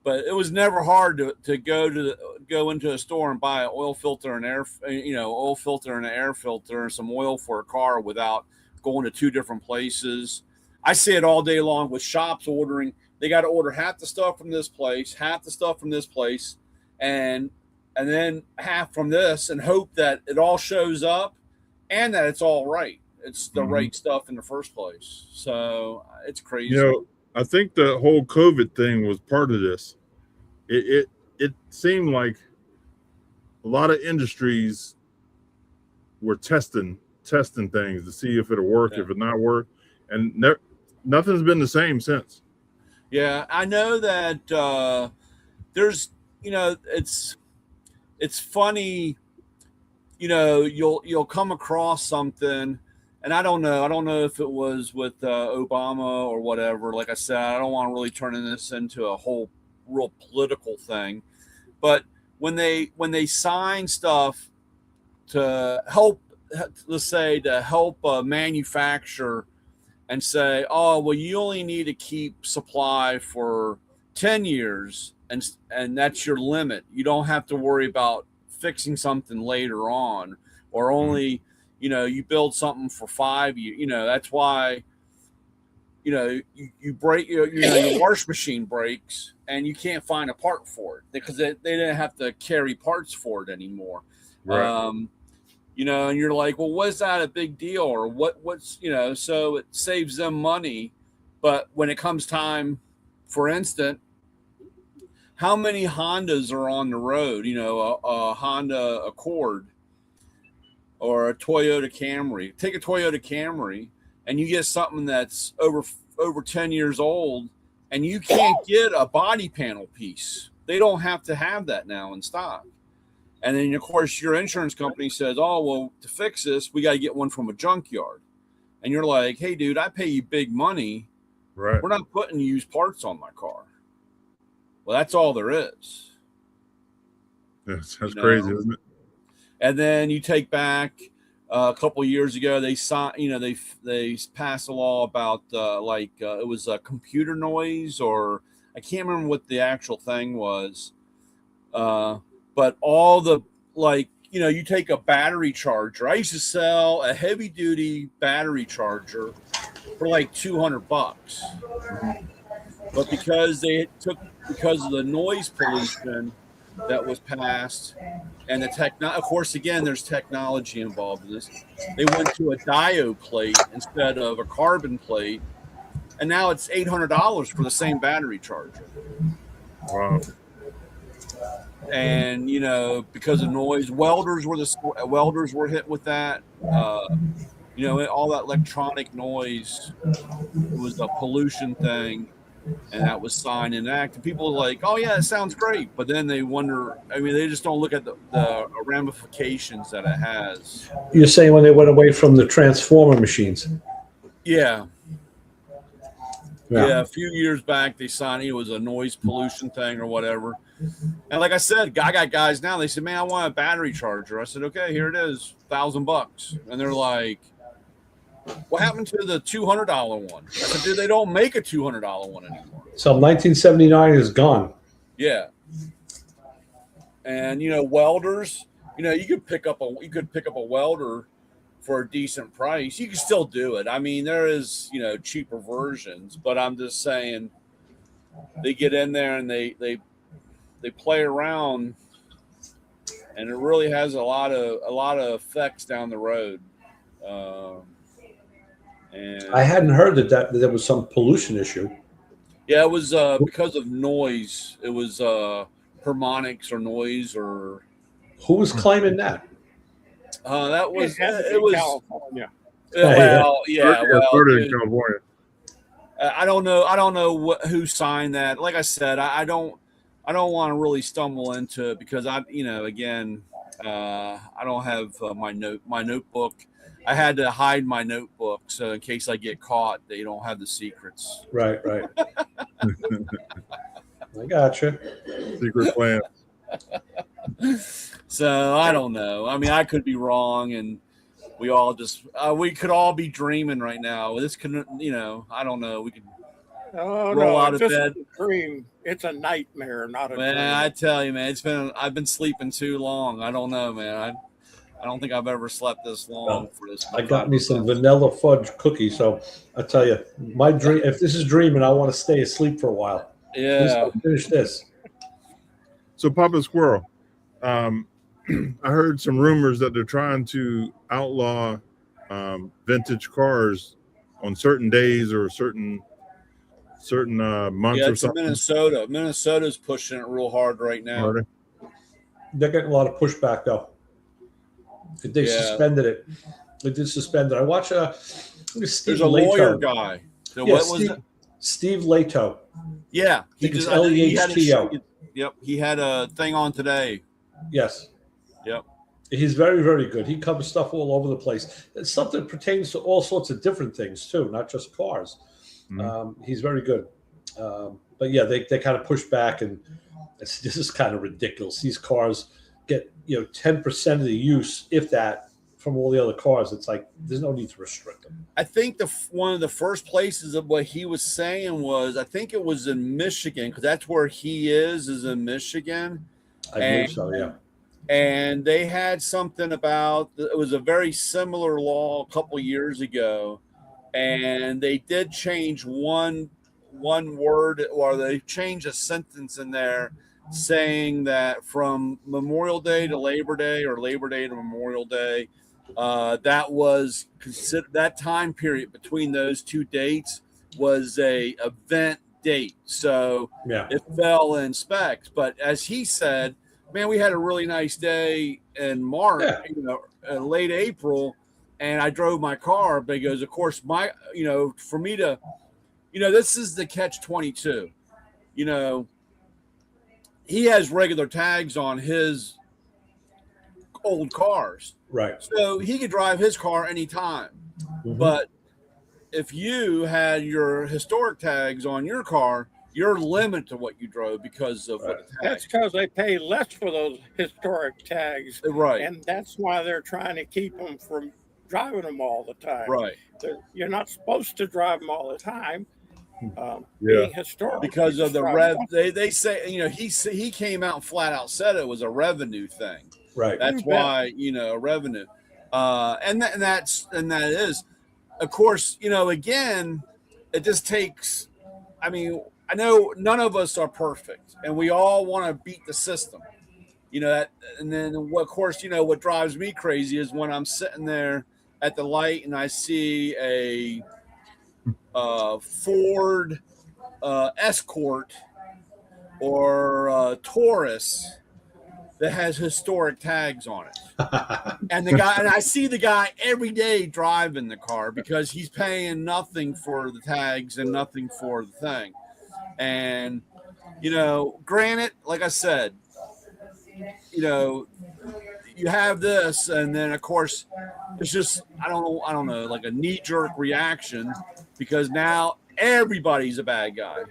But it was never hard to go into a store and buy an oil filter and oil filter and an air filter and some oil for a car without going to two different places. I see it all day long with shops ordering. They got to order half the stuff from this place, half the stuff from this place, and then half from this, and hope that it all shows up and that it's all right. It's the right stuff in the first place. So it's crazy. I think the whole COVID thing was part of this. It seemed like a lot of industries were testing things to see if it'll work, if it not work, and nothing's been the same since. Yeah, I know that there's, it's funny, you'll come across something. And I don't know if it was with Obama or whatever. Like I said, I don't want to really turn this into a whole real political thing. But when they sign stuff to help, let's say, to help manufacture, and say, oh, well, you only need to keep supply for 10 years, and that's your limit. You don't have to worry about fixing something later on, or only, you build something for 5 years. That's why, you break, your wash machine breaks and you can't find a part for it because they didn't have to carry parts for it anymore. Right. And you're like, well, was that a big deal, or what's, so it saves them money. But when it comes time, for instance, how many Hondas are on the road? A Honda Accord or a Toyota Camry. Take a Toyota Camry and you get something that's over 10 years old, and you can't get a body panel piece. They don't have to have that now in stock. And then, of course, your insurance company says, oh, well, to fix this, we got to get one from a junkyard. And you're like, hey, dude, I pay you big money. Right. We're not putting used parts on my car. Well, that's all there is. That's crazy, isn't it? And then you take back a couple of years ago, they passed a law about it was a computer noise, or I can't remember what the actual thing was. But all the, you take a battery charger. I used to sell a heavy duty battery charger for like $200. But because of the noise pollution that was passed, and of course, again, there's technology involved in this. They went to a diode plate instead of a carbon plate, and now it's $800 for the same battery charger. Wow. And because of noise, welders were hit with that. All that electronic noise, it was a pollution thing, and that was signed and acted. People are like, oh yeah, it sounds great, but then they wonder. I mean, they just don't look at the ramifications that it has. You're saying when they went away from the transformer machines? Yeah. A few years back, they signed it was a noise pollution thing or whatever. And like I said, I got guys now, they said, man, I want a battery charger. I said, okay, here it is, $1,000. And they're like, what happened to the $200 one? I said, dude, they don't make a $200 one anymore. So 1979 is gone. Yeah. And, welders, you could pick up a welder for a decent price. You can still do it. I mean, there is, cheaper versions, but I'm just saying they get in there and they play around, and it really has a lot of effects down the road. And I hadn't heard that there was some pollution issue. Yeah, it was because of noise. It was harmonics or noise or. Who was claiming that? That was it was California. Florida and California. I don't know who signed that. Like I said, I don't want to really stumble into it because I don't have my notebook. I had to hide my notebook so in case I get caught, they don't have the secrets. Right. I gotcha. Secret plan. So I don't know. I mean, I could be wrong, and we all just we could all be dreaming right now. This could, I don't know. We could roll out of bed. A dream. It's a nightmare, not a dream. I tell you, man, I've been sleeping too long. I don't know, man. I don't think I've ever slept this long for this. I got me some vanilla fudge cookies, so I tell you, my dream. If this is dreaming, I want to stay asleep for a while. Yeah. Let's finish this. So, Papa Squirrel, I heard some rumors that they're trying to outlaw vintage cars on certain days or certain months or something. Minnesota. Minnesota's pushing it real hard right now. Are they? They're getting a lot of pushback though. They suspended it. They did suspend it. I watch there's a lawyer guy. So what was it? Steve Leto. Yeah, it's Lehtto. Yep, he had a thing on today. Yes. Yep. He's very, very good. He covers stuff all over the place. It's stuff that pertains to all sorts of different things too, not just cars. Mm-hmm. He's very good. But yeah, they kind of push back, and this is kind of ridiculous. These cars get 10% of the use, if that, from all the other cars. It's like there's no need to restrict them. I think one of the first places of what he was saying was, I think it was in Michigan, because that's where he is in Michigan. I believe so, yeah. and they had something about it was a very similar law a couple years ago, and they did change one word, or they changed a sentence in there saying that from Memorial Day to Labor Day, or Labor Day to Memorial Day, that was considered, that time period between those two dates was a event date, so Yeah. it fell in specs. But as he said, man, we had a really nice day in March, Yeah. late April, and I drove my car. But he goes, of course, for me to, this is the catch-22. He has regular tags on his old cars, Right. so he could drive his car anytime. Mhm. But if you had your historic tags on your car, you're limited to what you drove because of what the tag. That's because they pay less for those historic tags, Right. and that's why they're trying to keep them from driving them all the time. Right. You're not supposed to drive them all the time. Yeah. Being historic, Because you of the just drive rev, them. they say, he came out and flat out said it was a revenue thing. Right. That's You bet. why, revenue. And that is, of course, again, it just takes, I know none of us are perfect, and we all want to beat the system, that, and then of course, what drives me crazy is when I'm sitting there at the light and I see a Ford Escort or Taurus that has historic tags on it. And I see the guy every day driving the car because he's paying nothing for the tags and nothing for the thing. And, granted, like I said, you have this, and then of course it's just, I don't know, like a knee-jerk reaction, because now everybody's a bad guy.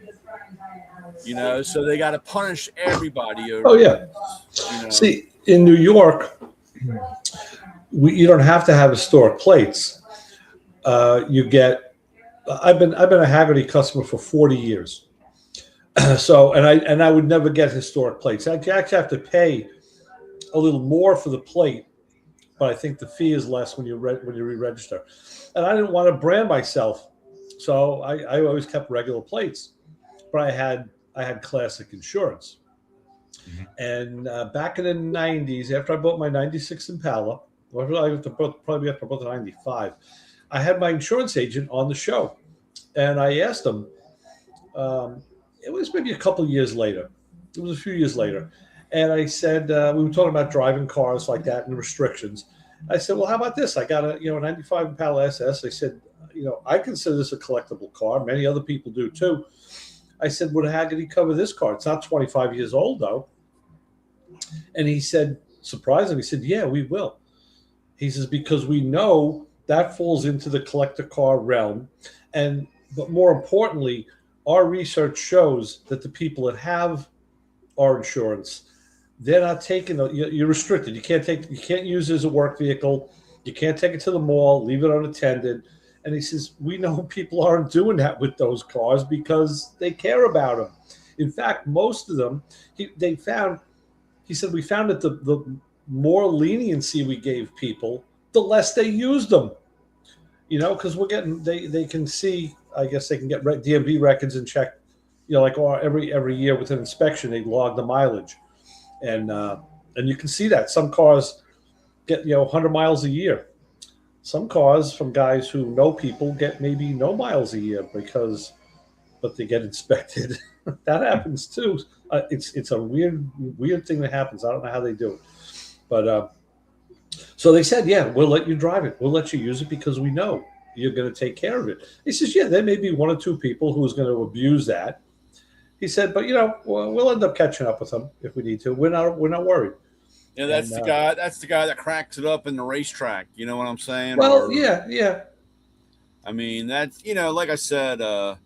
So they got to punish everybody over. Oh yeah. See, in New York, you don't have to have historic plates. You get. I've been a Haggerty customer for 40 years. So, and I would never get historic plates. I actually have to pay a little more for the plate, but I think the fee is less when you re-register. And I didn't want to brand myself, so I always kept regular plates. But I had classic insurance. Mhm. And back in the 90s, after I bought my 96 Impala, probably after I bought the 95, I had my insurance agent on the show. And I asked him, it was maybe a couple of years later. It was a few years later. And I said, we were talking about driving cars like that and restrictions. I said, well, how about this? I got a 95 Impala SS. I said, I consider this a collectible car. Many other people do too. I said, would Haggerty cover this car? It's not 25 years old, though. And he said, surprisingly, he said, yeah, we will. He says, because we know that falls into the collector car realm. But more importantly, our research shows that the people that have our insurance, they're not taking you're restricted. You can't use it as a work vehicle. You can't take it to the mall, leave it unattended. And he says, we know people aren't doing that with those cars because they care about them. In fact, most of them, he said, we found that the more leniency we gave people, the less they used them. Because we're getting, they can see, I guess they can get DMV records and check, like every year with an inspection, they log the mileage. And you can see that some cars get 100 miles a year. Some cars from guys who know people get maybe no miles a year but they get inspected. That happens too. It's a weird thing that happens. I don't know how they do it, but so they said, yeah, we'll let you drive it. We'll let you use it because we know you're going to take care of it. He says, yeah, there may be one or two people who's going to abuse that. He said, but we'll end up catching up with them if we need to. We're not worried. Yeah, that's the guy. That's the guy that cracks it up in the racetrack. You know what I'm saying? Well, yeah. I mean, that's like I said. Like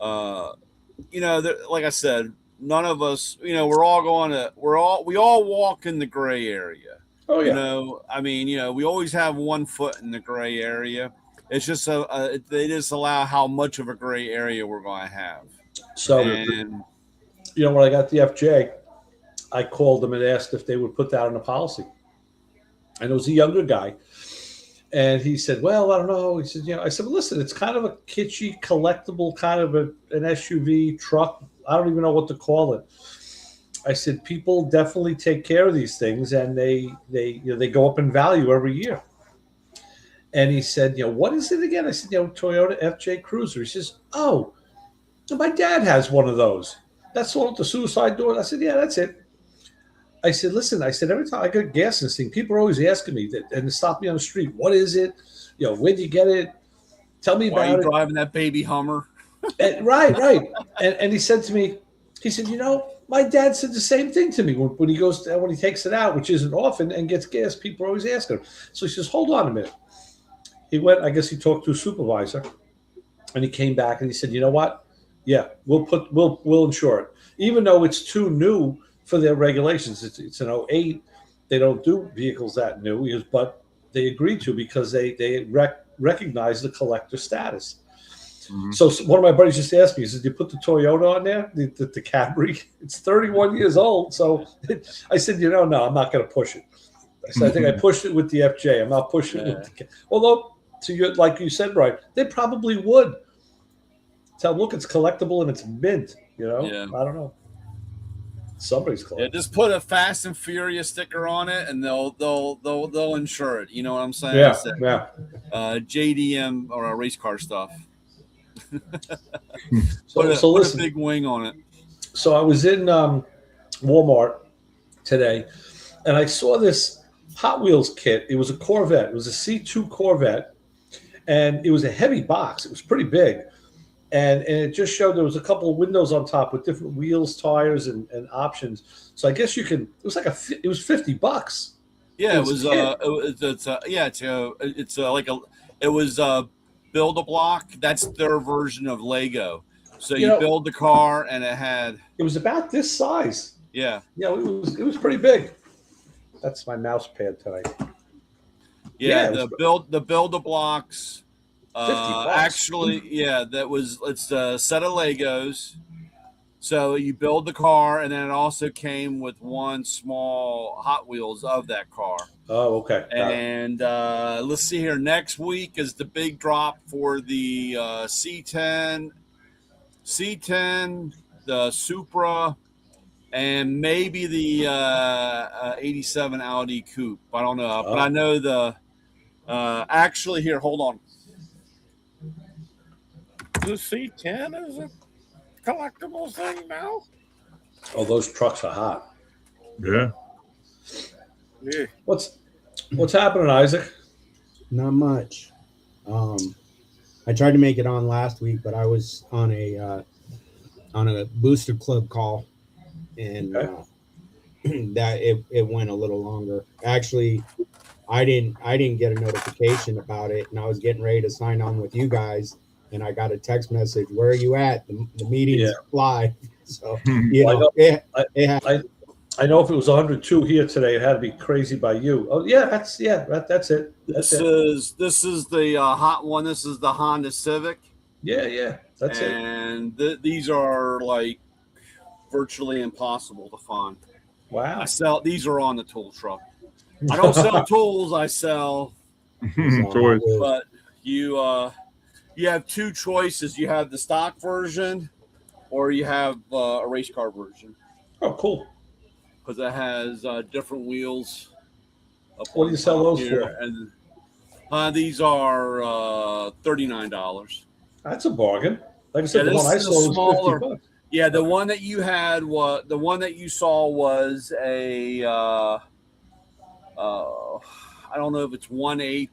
I said, none of us. We all walk in the gray area. Oh yeah. I mean, we always have one foot in the gray area. It's just they just allow how much of a gray area we're going to have. So And when I got the FJ, I called them and asked if they would put that on a policy. And it was a younger guy. And he said, well, I don't know. He said, I said, well, listen, it's kind of a kitschy, collectible kind of an SUV truck. I don't even know what to call it. I said, people definitely take care of these things, and they go up in value every year. And he said, what is it again? I said, Toyota FJ Cruiser. He says, oh, my dad has one of those. That's the one with the suicide door. I said, yeah, that's it. I said, listen, every time I get gas in this thing, people are always asking me that, and they stop me on the street. What is it? Where'd you get it? Tell me Why about are you it. driving that baby Hummer? Right. And he said to me, my dad said the same thing to me when he takes it out, which isn't often, and gets gas. People are always asking him. So he says, hold on a minute. He went, I guess he talked to a supervisor, and he came back and he said, you know what? Yeah, we'll insure it. Even though it's too new for their regulations. It's an 08. They don't do vehicles that new, but they agreed to because they recognize the collector status. Mm-hmm. So one of my buddies just asked me, he says, "Do you put the Toyota on there, the Camry? It's 31 years old." So I said, no, I'm not going to push it. I said, I think I pushed it with the FJ. I'm not pushing it with the. Although, like you said, Brian, they probably would. Tell them, look, it's collectible and it's mint. Yeah. I don't know. Somebody's close. Yeah, just put a Fast and Furious sticker on it, and they'll insure it. You know what I'm saying? Yeah, so, JDM or race car stuff. Put a big wing on it. So I was in Walmart today, and I saw this Hot Wheels kit. It was a Corvette. It was a C2 Corvette, and it was a heavy box. It was pretty big. And it just showed there was a couple of windows on top with different wheels, tires, and options. So I guess you can. It was it was $50. Yeah, it was build a block. That's their version of Lego. So you build the car, and it was about this size. Yeah. Yeah, it was pretty big. That's my mouse pad tonight. Yeah, the build a blocks. $50. Actually, it's a set of Legos. So you build the car, and then it also came with one small Hot Wheels of that car. Oh, okay. And let's see here. Next week is the big drop for the C10, the Supra, and maybe the 87 Audi Coupe. I don't know, but I know the. Actually, here, hold on. The C10 is a collectible thing now. Oh, those trucks are hot. Yeah. What's happening, Isaac? Not much. I tried to make it on last week, but I was on a booster club call, and that it went a little longer. Actually, I didn't get a notification about it, and I was getting ready to sign on with you guys. And I got a text message. Where are you at? The meeting's live. So I know if it was 102 here today, it had to be crazy by you. Oh yeah, that's it. This is the hot one. This is the Honda Civic. Yeah, that's it. And these are like virtually impossible to find. Wow. These are on the tool truck. I don't sell tools. I sell toys. But you have two choices. You have the stock version, or you have a race car version. Oh, cool. Because it has different wheels. What do you sell those for? And these are $39. That's a bargain. Like I said, the one I saw was smaller. $50. Yeah, the one that you had the one that you saw was a I don't know if it's 1/8.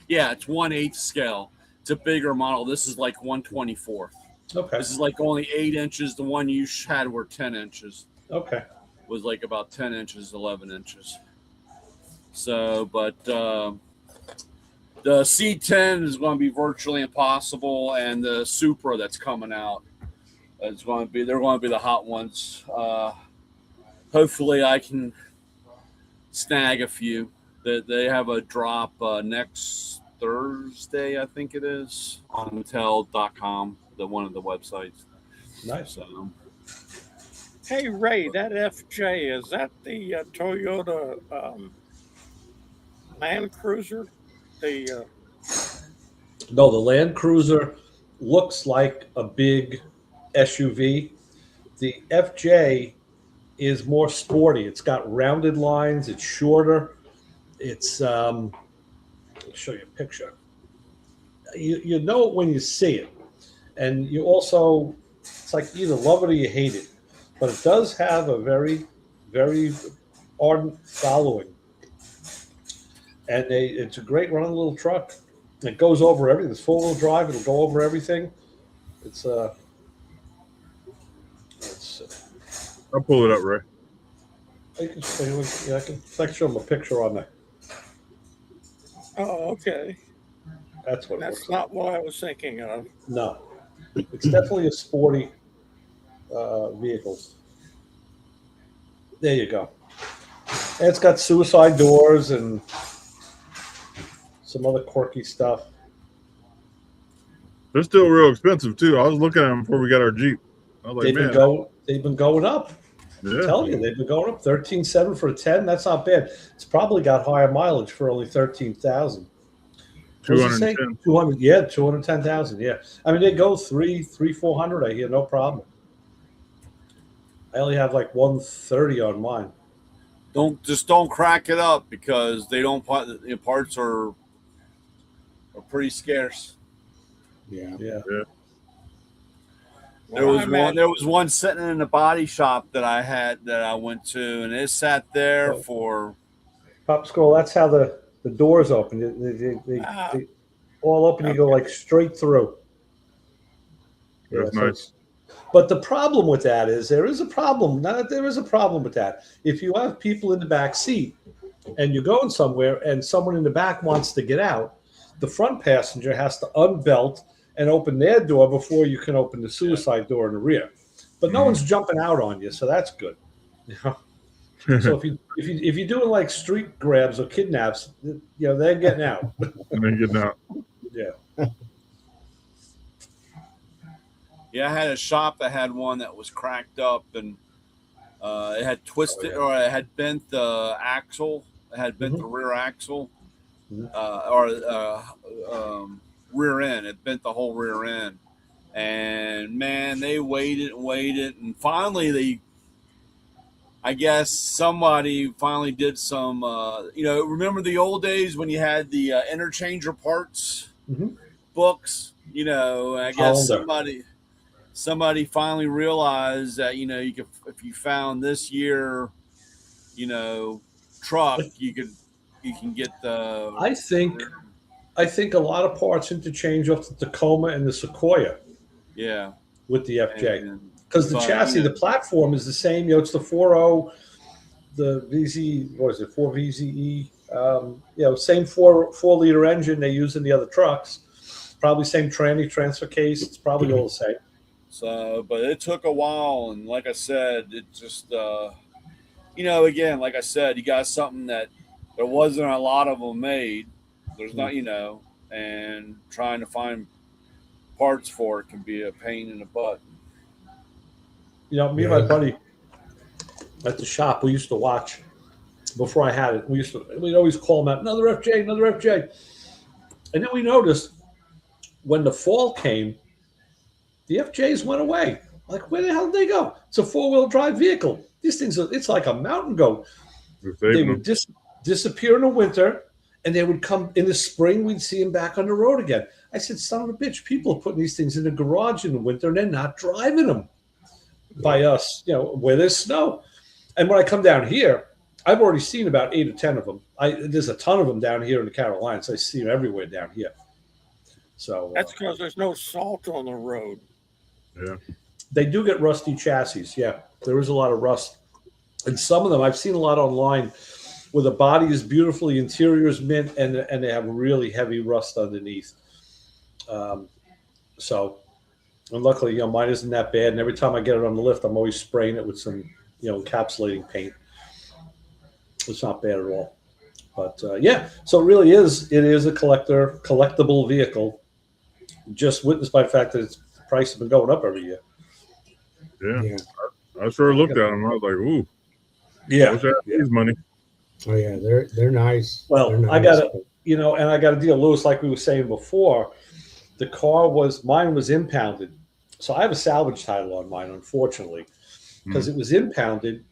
Yeah, it's 1/8 scale. It's a bigger model. This is like 1/24. Okay. This is like only 8 inches. The one you had were 10 inches. Okay. Was like about 10 inches, 11 inches. So, but the C10 is going to be virtually impossible, and the Supra that's coming out they're going to be the hot ones. Hopefully, I can snag a few. They have a drop next Thursday, I think it is, on Mattel.com, one of the websites. Nice. So, Hey Ray, that FJ, is that the Toyota Land Cruiser? The No, the Land Cruiser looks like a big SUV. The FJ is more sporty. It's got rounded lines. It's shorter. It's I'll show you a picture. You know it when you see it, and you also it's like either love it or you hate it. But it does have a very ardent following, and it's a great running little truck. It goes over everything. It's 4-wheel drive. It'll go over everything. It's I'll pull it up, Ray. I can show them a picture on there. oh, okay, That's what it that's looks like. not what I was thinking of. No, it's definitely a sporty vehicle. There you go. And it's got suicide doors and some other quirky stuff. They're still real expensive too. I was looking at them before we got our Jeep. I was like, They've been going up. yeah. I'm telling you, they've been going up. 13.7 for a 10. That's not bad. It's probably got higher mileage for only 13,000. 210. 200. Yeah, 210,000. Yeah, I mean they go 400. I hear no problem. I only have like 130 on mine. Don't crack it up because they don't the parts are pretty scarce. Yeah. Yeah. There was one sitting in the body shop that I went to, and it sat there for Popsicle, that's how the doors open. They all open. You go like straight through. That's so nice. But the problem with that is there is a problem. There is a problem with that. If you have people in the back seat and you're going somewhere and someone in the back wants to get out, the front passenger has to unbelt and open their door before you can open the suicide door in the rear. But no one's jumping out on you, so that's good. You know? So if you're doing like street grabs or kidnaps, they're getting out. And then getting out. Yeah. Yeah, I had a shop that had one that was cracked up and it had twisted or it had bent the axle. It had bent the rear axle rear end. It bent the whole rear end. And man, they waited and waited. And finally, I guess somebody finally did some, remember the old days when you had the interchanger parts books? I guess somebody finally realized that you could, if you found this year truck, you can get the I think a lot of parts interchange off the Tacoma and the Sequoia with the FJ because the chassis, the platform is the same. It's the 4.0, the VZ, what is it, 4VZE, same 4-liter engine they use in the other trucks, probably same tranny transfer case. It's probably all the same. So, but it took a while, and like I said, it just, again, like I said, you got something that there wasn't a lot of them made. There's not, and trying to find parts for it can be a pain in the butt. Me and my buddy at the shop, we used to watch before I had it. We'd always call them out, another FJ. And then we noticed when the fall came, the FJs went away. Like, where the hell did they go? It's a 4-wheel drive vehicle. These things it's like a mountain goat. They would disappear in the winter, and they would come in the spring. We'd see them back on the road again. I said, son of a bitch, people are putting these things in the garage in the winter, and they're not driving them by us, where there's snow. And when I come down here, I've already seen about 8 or 10 of them. There's a ton of them down here in the Carolinas. I see them everywhere down here. So that's because there's no salt on the road. Yeah. They do get rusty chassis. Yeah, there is a lot of rust. And some of them, I've seen a lot online where the body is beautifully, interior is mint, and they have really heavy rust underneath. And luckily, mine isn't that bad. And every time I get it on the lift, I'm always spraying it with some, encapsulating paint. It's not bad at all. But so it is a collectible vehicle, just witnessed by the fact that its price has been going up every year. Yeah. I sure looked at them. I was like, ooh, I wish I had his money. Oh yeah, they're nice. Well, they're nice, I got to, but- and I got a deal, Lewis, like we were saying before. Mine was impounded. So I have a salvage title on mine, unfortunately, because it was impounded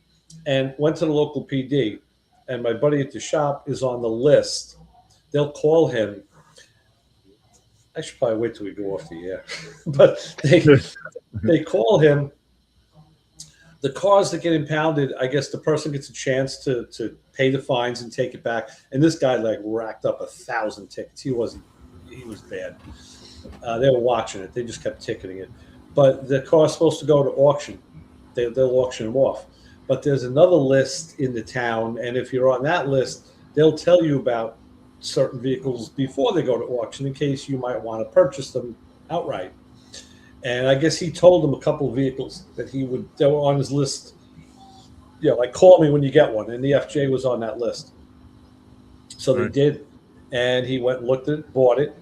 and went to the local PD. And my buddy at the shop is on the list. They'll call him. I should probably wait till we go off the air. But they call him. The cars that get impounded, I guess the person gets a chance to pay the fines and take it back. And this guy like racked up 1,000 tickets. He was bad. They were watching it. They just kept ticketing it. But the car's supposed to go to auction. They'll auction them off. But there's another list in the town, and if you're on that list, they'll tell you about certain vehicles before they go to auction in case you might want to purchase them outright. And I guess he told them a couple of vehicles that they were on his list. Like call me when you get one. And the FJ was on that list. So they did. And he went and looked at it, bought it.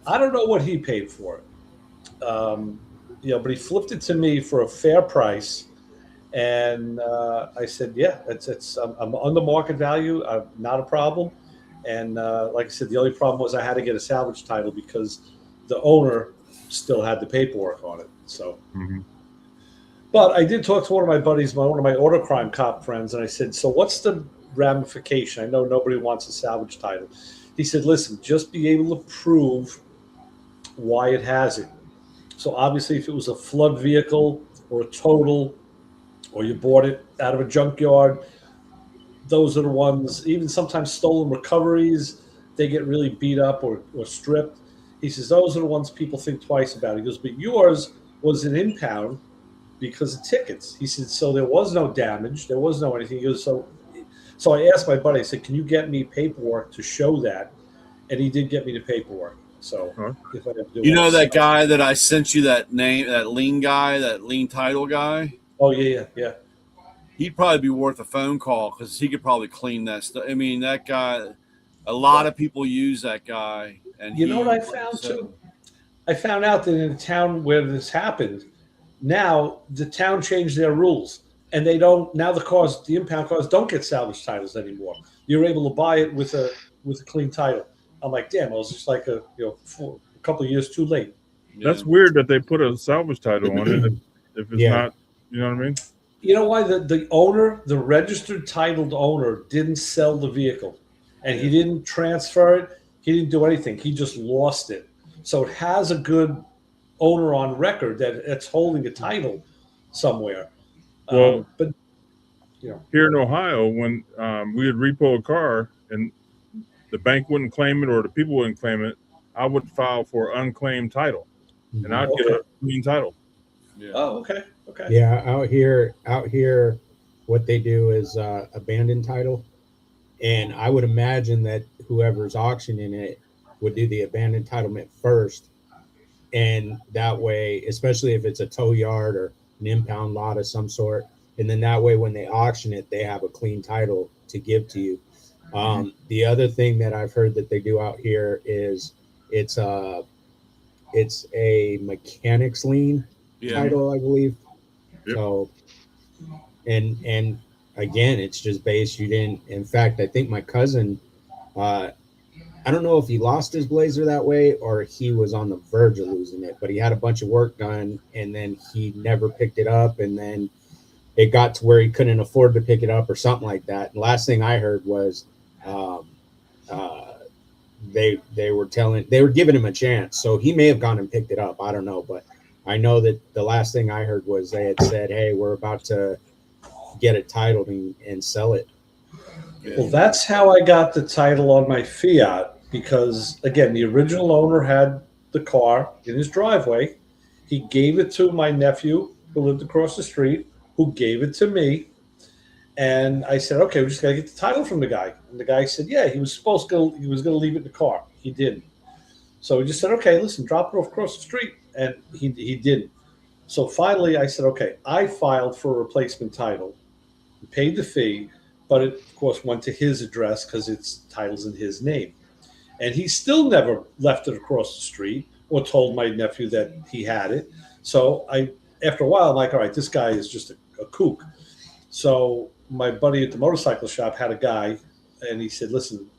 I don't know what he paid for it. But he flipped it to me for a fair price. And I said, yeah, I'm under market value. Not a problem. And like I said, the only problem was I had to get a salvage title because the owner still had the paperwork on it. So, But I did talk to one of my buddies, one of my auto crime cop friends, and I said, so what's the ramification? I know nobody wants a salvage title. He said, listen, just be able to prove why it has it. So obviously if it was a flood vehicle or a total, or you bought it out of a junkyard, those are the ones, even sometimes stolen recoveries, they get really beat up or stripped. He says, those are the ones people think twice about. He goes, but yours was an impound because of tickets. He said, so there was no damage. There was no anything. He goes, so I asked my buddy, I said, can you get me paperwork to show that? And he did get me the paperwork. So if I have to do that guy that I sent you that lien guy, that lien title guy? Oh, yeah. He'd probably be worth a phone call because he could probably clean that stuff. I mean, that guy, a lot of people use that guy. And you know what I found too? I found out that in a town where this happened, now the town changed their rules. And they don't, now the impound cars don't get salvage titles anymore. You're able to buy it with a clean title. I'm like, damn, I was just like a couple of years too late. Yeah. That's weird that they put a salvage title on it if it's not, you know what I mean? You know why? The owner, the registered titled owner, didn't sell the vehicle, and he didn't transfer it. He didn't do anything. He just lost it. So it has a good owner on record that it's holding a title somewhere. Well, but here in Ohio, when we would repo a car and the bank wouldn't claim it or the people wouldn't claim it, I would file for unclaimed title, and I'd get a clean title. Yeah. Oh, okay. Yeah, out here, what they do is abandoned title, and I would imagine that whoever's auctioning it would do the abandoned titlement first, and that way, especially if it's a tow yard or an impound lot of some sort, and then that way when they auction it, they have a clean title to give to you. The other thing that I've heard that they do out here is it's a mechanic's lien title, I believe. Yep. So, and again, it's just based. You didn't. In fact, I think my cousin, I don't know if he lost his Blazer that way or he was on the verge of losing it, but he had a bunch of work done and then he never picked it up, and then it got to where he couldn't afford to pick it up or something like that. And last thing I heard was they were giving him a chance, so he may have gone and picked it up. I don't know, but I know that the last thing I heard was they had said, hey, we're about to get it titled and sell it. Well, that's how I got the title on my Fiat, because again, the original owner had the car in his driveway. He gave it to my nephew who lived across the street, who gave it to me. And I said, okay, we just got to get the title from the guy. And the guy said, yeah, he was going to leave it in the car. He didn't. So we just said, okay, listen, drop it off across the street. And he didn't. So finally I said, okay, I filed for a replacement title, paid the fee, but it of course went to his address because it's titles in his name. And he still never left it across the street or told my nephew that he had it. So after a while, I'm like, all right, this guy is just a a kook. So my buddy at the motorcycle shop had a guy, and he said, "Listen,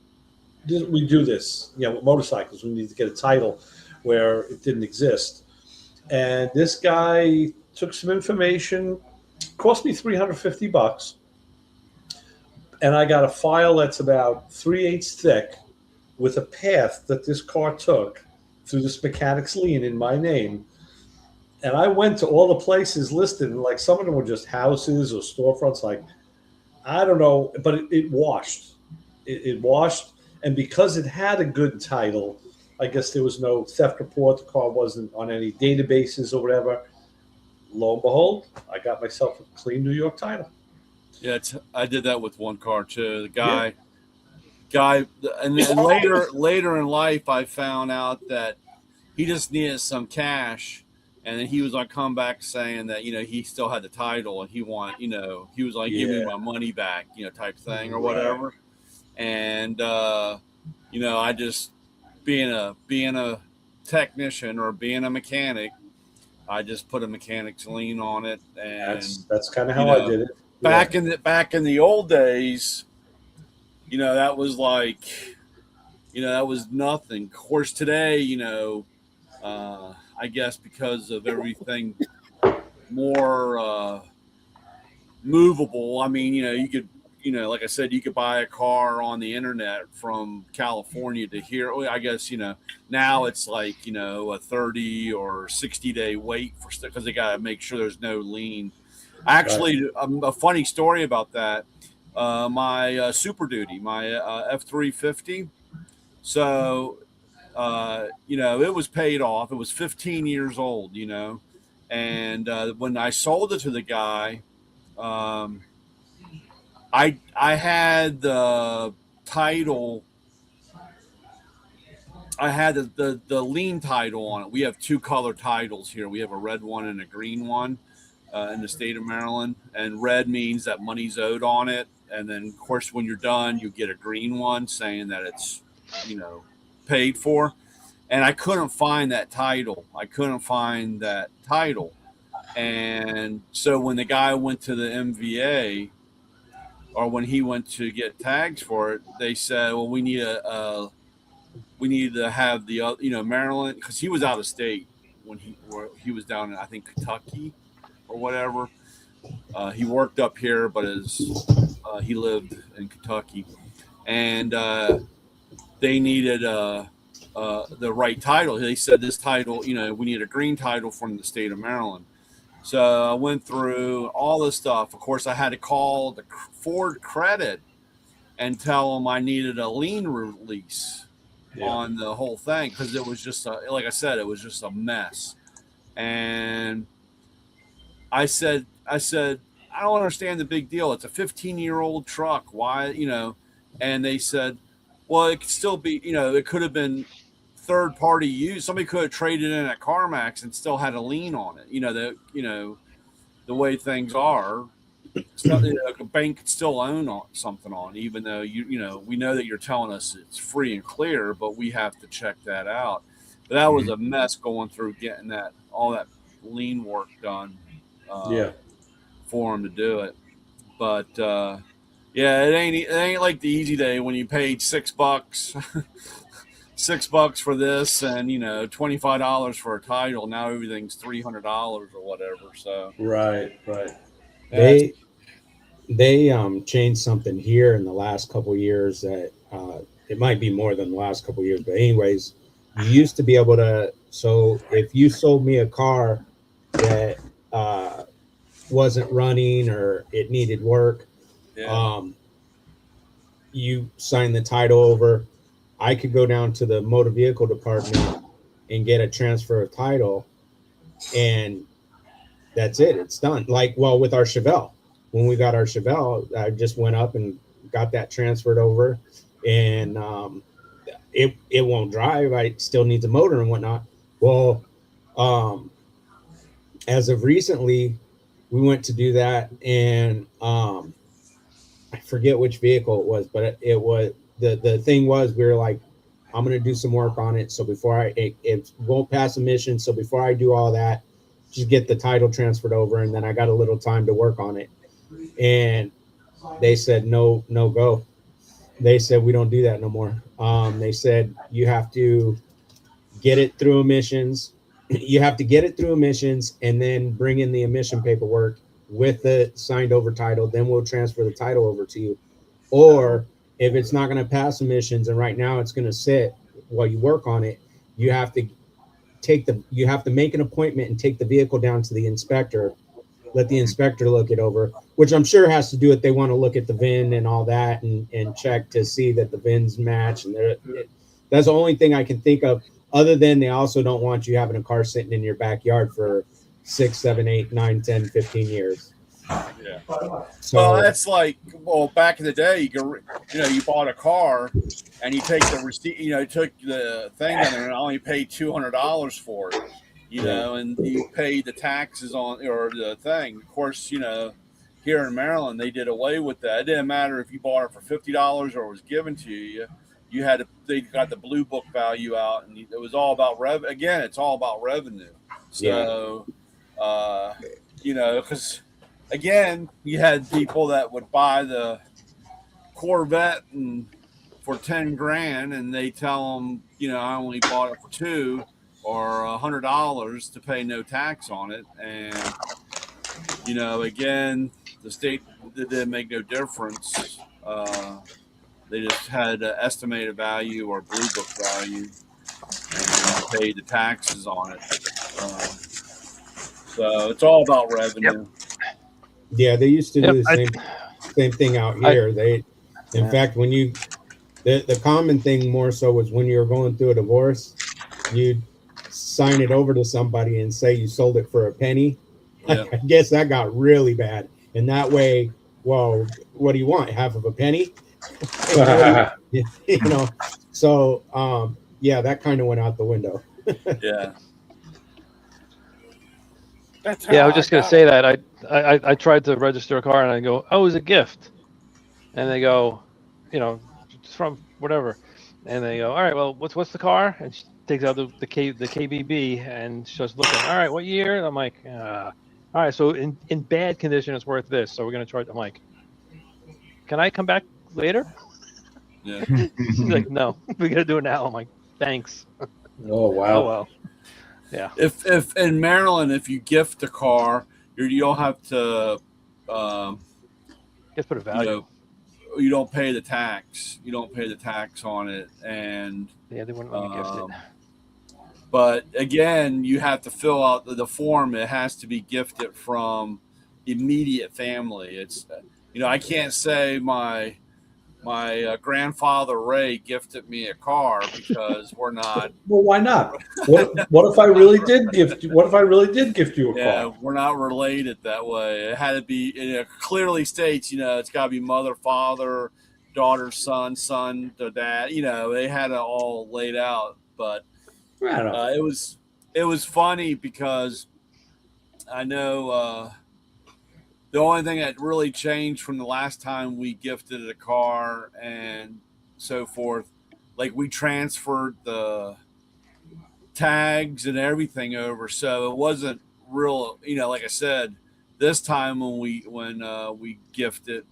we do this, with motorcycles. We need to get a title where it didn't exist." And this guy took some information, cost me $350, and I got a file that's about 3/8 thick with a path that this car took through this mechanic's lien in my name. And I went to all the places listed, and like some of them were just houses or storefronts. Like, I don't know, but it washed. It washed. And because it had a good title, I guess there was no theft report. The car wasn't on any databases or whatever. Lo and behold, I got myself a clean New York title. Yeah, I did that with one car too. The guy, and then later in life, I found out that he just needed some cash, and then he was like come back saying that he still had the title, and he was like give me my money back, type thing or whatever. And I just being a technician or being a mechanic, I just put a mechanic's lien on it, and that's kind of how I did it. Back in the old days, that was like, that was nothing. Of course, today, I guess because of everything more movable. I mean, you could, like I said, you could buy a car on the internet from California to here. I guess, now it's like, a 30 or 60-day wait because they got to make sure there's no lien. Actually, a funny story about that. My Super Duty, my F-350. So, it was paid off. It was 15 years old, and when I sold it to the guy, I had the title. I had the lien title on it. We have two color titles here. We have a red one and a green one in the state of Maryland. And red means that money's owed on it. And then, of course, when you're done, you get a green one saying that it's, paid for. And I couldn't find that title. And so when the guy went to the MVA, or when he went to get tags for it, they said, well, we need to have the, Maryland, because he was out of state when he was down in, I think, Kentucky or whatever. He worked up here, but he lived in Kentucky, and they needed the right title. They said this title, we need a green title from the state of Maryland. So I went through all this stuff. Of course, I had to call the Ford Credit and tell them I needed a lien release on the whole thing, because it was just like I said, it was just a mess. And I said, I don't understand the big deal. It's a 15-year-old truck. Why, And they said, well, it could still be, it could have been third-party use. Somebody could have traded in at CarMax and still had a lien on it. The way things are, a bank could still own something on, even though we know that you're telling us it's free and clear, but we have to check that out. But that was a mess going through getting all that lien work done. For them to do it, but it ain't like the easy day when you paid $6 $6 for this and $25 for a title. Now everything's $300 or whatever. So right. They changed something here in the last couple of years that it might be more than the last couple of years, but anyways, you used to be able to. So if you sold me a car that wasn't running or it needed work, you sign the title over. I could go down to the motor vehicle department and get a transfer of title, and that's it. It's done. With our Chevelle, when we got our Chevelle, I just went up and got that transferred over, and it won't drive. I still need the motor and whatnot. Well, as of recently, we went to do that, and I forget which vehicle it was, but it was the thing was, we were like, I'm going to do some work on it. So before it won't pass emissions. So before I do all that, just get the title transferred over, and then I got a little time to work on it. And they said no go. They said we don't do that no more. They said you have to get it through emissions. You have to get it through emissions and then bring in the emission paperwork with the signed over title. Then we'll transfer the title over to you. Or if it's not going to pass emissions and right now it's going to sit while you work on it, you have to make an appointment and take the vehicle down to the inspector, let the inspector look it over, which I'm sure has to do with they want to look at the VIN and all that and check to see that the VINs match. And that's the only thing I can think of, other than they also don't want you having a car sitting in your backyard for 6, 7, 8, 9, 10, 15 years. Yeah. So Well, that's like, back in the day, you bought a car and you take the receipt, you took the thing down there and only paid $200 for it, and you paid the taxes on, or the thing. Of course, here in Maryland, they did away with that. It didn't matter if you bought it for $50 or it was given to you. They got the blue book value out, and it was all about again, it's all about revenue. So, because again, you had people that would buy the Corvette for 10 grand, and they tell them, I only bought it for $2 or $100 to pay no tax on it. And, again, the state didn't make no difference. They just had estimated value or blue book value and paid the taxes on it. So it's all about revenue. Yep. Yeah, they used to do the same thing out here. In fact, when the common thing more so was when you were going through a divorce, you'd sign it over to somebody and say you sold it for a penny. Yeah. I guess that got really bad. And that way, well, what do you want? Half of a penny? So that kind of went out the window. Yeah. I was just going to say that I tried to register a car and I go, oh, it was a gift. And they go, it's from whatever. And they go, all right, well, what's the car? And she takes out the KBB and she's looking, all right, what year? And I'm like, all right, so in bad condition, it's worth this. So we're going to charge. I'm like, can I come back later? Yeah. She's like, no, we got to do it now. I'm like, thanks. Oh, wow. Oh, well. Yeah. If in Maryland, if you gift a car, you don't have to. Just put a value. You don't pay the tax. You don't pay the tax on it, and they wouldn't let me gift it. But again, you have to fill out the form. It has to be gifted from immediate family. It's I can't say my grandfather Ray gifted me a car because we're not. Well, why not? What if I really did gift you? What if I really did gift you a car? Yeah, we're not related that way. It had to be. It clearly states, it's got to be mother, father, daughter, son, to dad. They had it all laid out. But it was funny because I know. The only thing that really changed from the last time we gifted a car and so forth, like we transferred the tags and everything over, so it wasn't real. Like I said, this time when we gifted,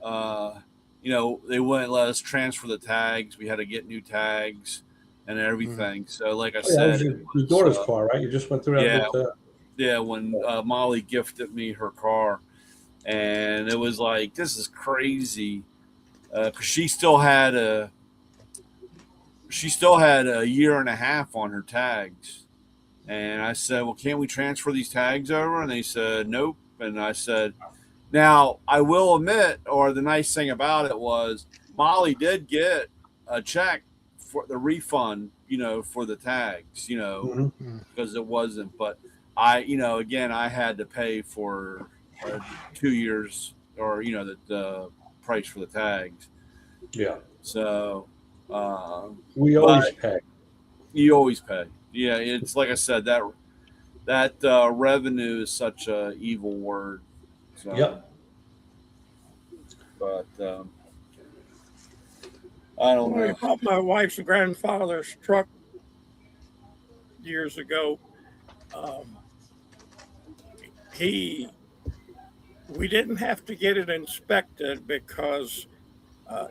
they wouldn't let us transfer the tags. We had to get new tags and everything. So, like I said, that was your daughter's car, right? You just went through that. Yeah, when Molly gifted me her car, and it was like, this is crazy, because she still had a year and a half on her tags, and I said, well, can't we transfer these tags over? And they said nope. And I said, now I will admit, or the nice thing about it was Molly did get a check for the refund, for the tags, because it wasn't, but again, I had to pay for 2 years or, the price for the tags. Yeah. So we always pay. You always pay. Yeah. It's like I said, that revenue is such a evil word. So, yep. But I don't know. I bought my wife's grandfather's truck years ago. we didn't have to get it inspected because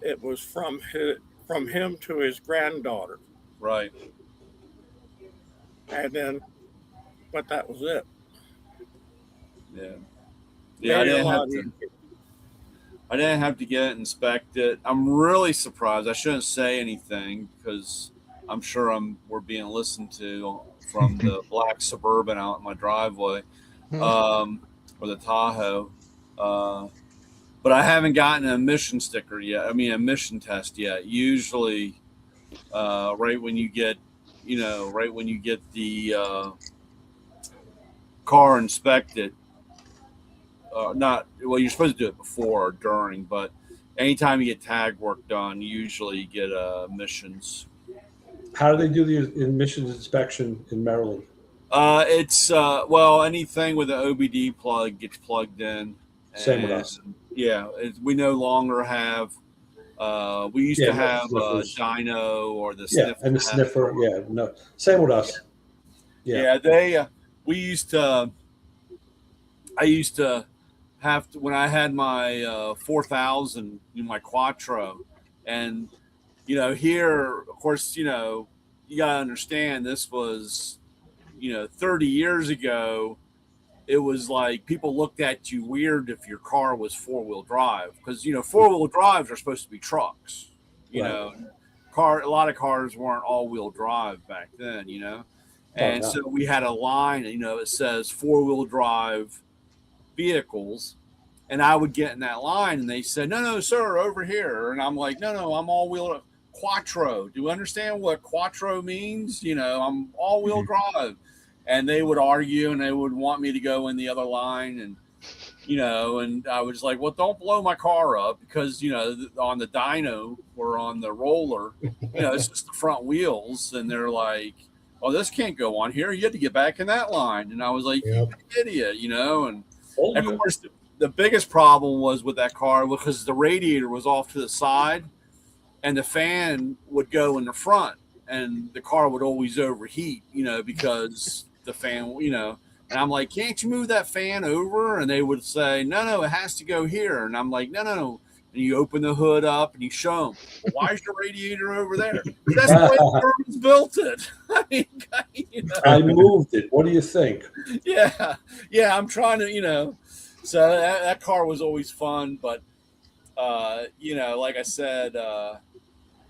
it was from him to his granddaughter, Right. and then but that was it. Yeah. Yeah. Made it a lot easier. I didn't have to get it inspected. I'm really surprised. I shouldn't say anything because I'm sure we're being listened to from the black Suburban out in my driveway, or the Tahoe. But I haven't gotten an emission sticker yet. I mean, emission test yet. Usually, right when you get, right when you get the car inspected, not well. You're supposed to do it before or during, but anytime you get tag work done, you usually get emissions. How do they do the emissions inspection in Maryland? It's well, anything with an OBD plug gets plugged in. Same with us. Yeah, we no longer have. We used to have a sniffers. dyno or the Yeah, sniffer. and the sniffer. Yeah, no, same with us. Yeah, they. We used to. I used to have to when I had my 4000, my Quattro, and here, of course, you gotta understand this was 30 years ago. It was like people looked at you weird if your car was 4-wheel drive because 4-wheel drives are supposed to be trucks. Right. A lot of cars weren't all-wheel drive back then. And so we had a line. It says 4-wheel drive vehicles, and I would get in that line, and they said, "No, sir, over here." And I'm like, "No, I'm all-wheel Quattro. Do you understand what Quattro means? I'm all-wheel drive." And they would argue, and they would want me to go in the other line, and and I was like, "Well, don't blow my car up because on the dyno or on the roller, it's just the front wheels." And they're like, "Oh, this can't go on here. You have to get back in that line." And I was like, "You idiot," And of course, the biggest problem was with that car because the radiator was off to the side, and the fan would go in the front, and the car would always overheat, because the fan, and I'm like, "Can't you move that fan over?" And they would say, No, it has to go here. And I'm like, No. And you open the hood up and you show them, "Well, why is your radiator over there?" That's the way the Germans built it. I mean, I moved it. What do you think? Yeah. I'm trying to, so that car was always fun, but like I said,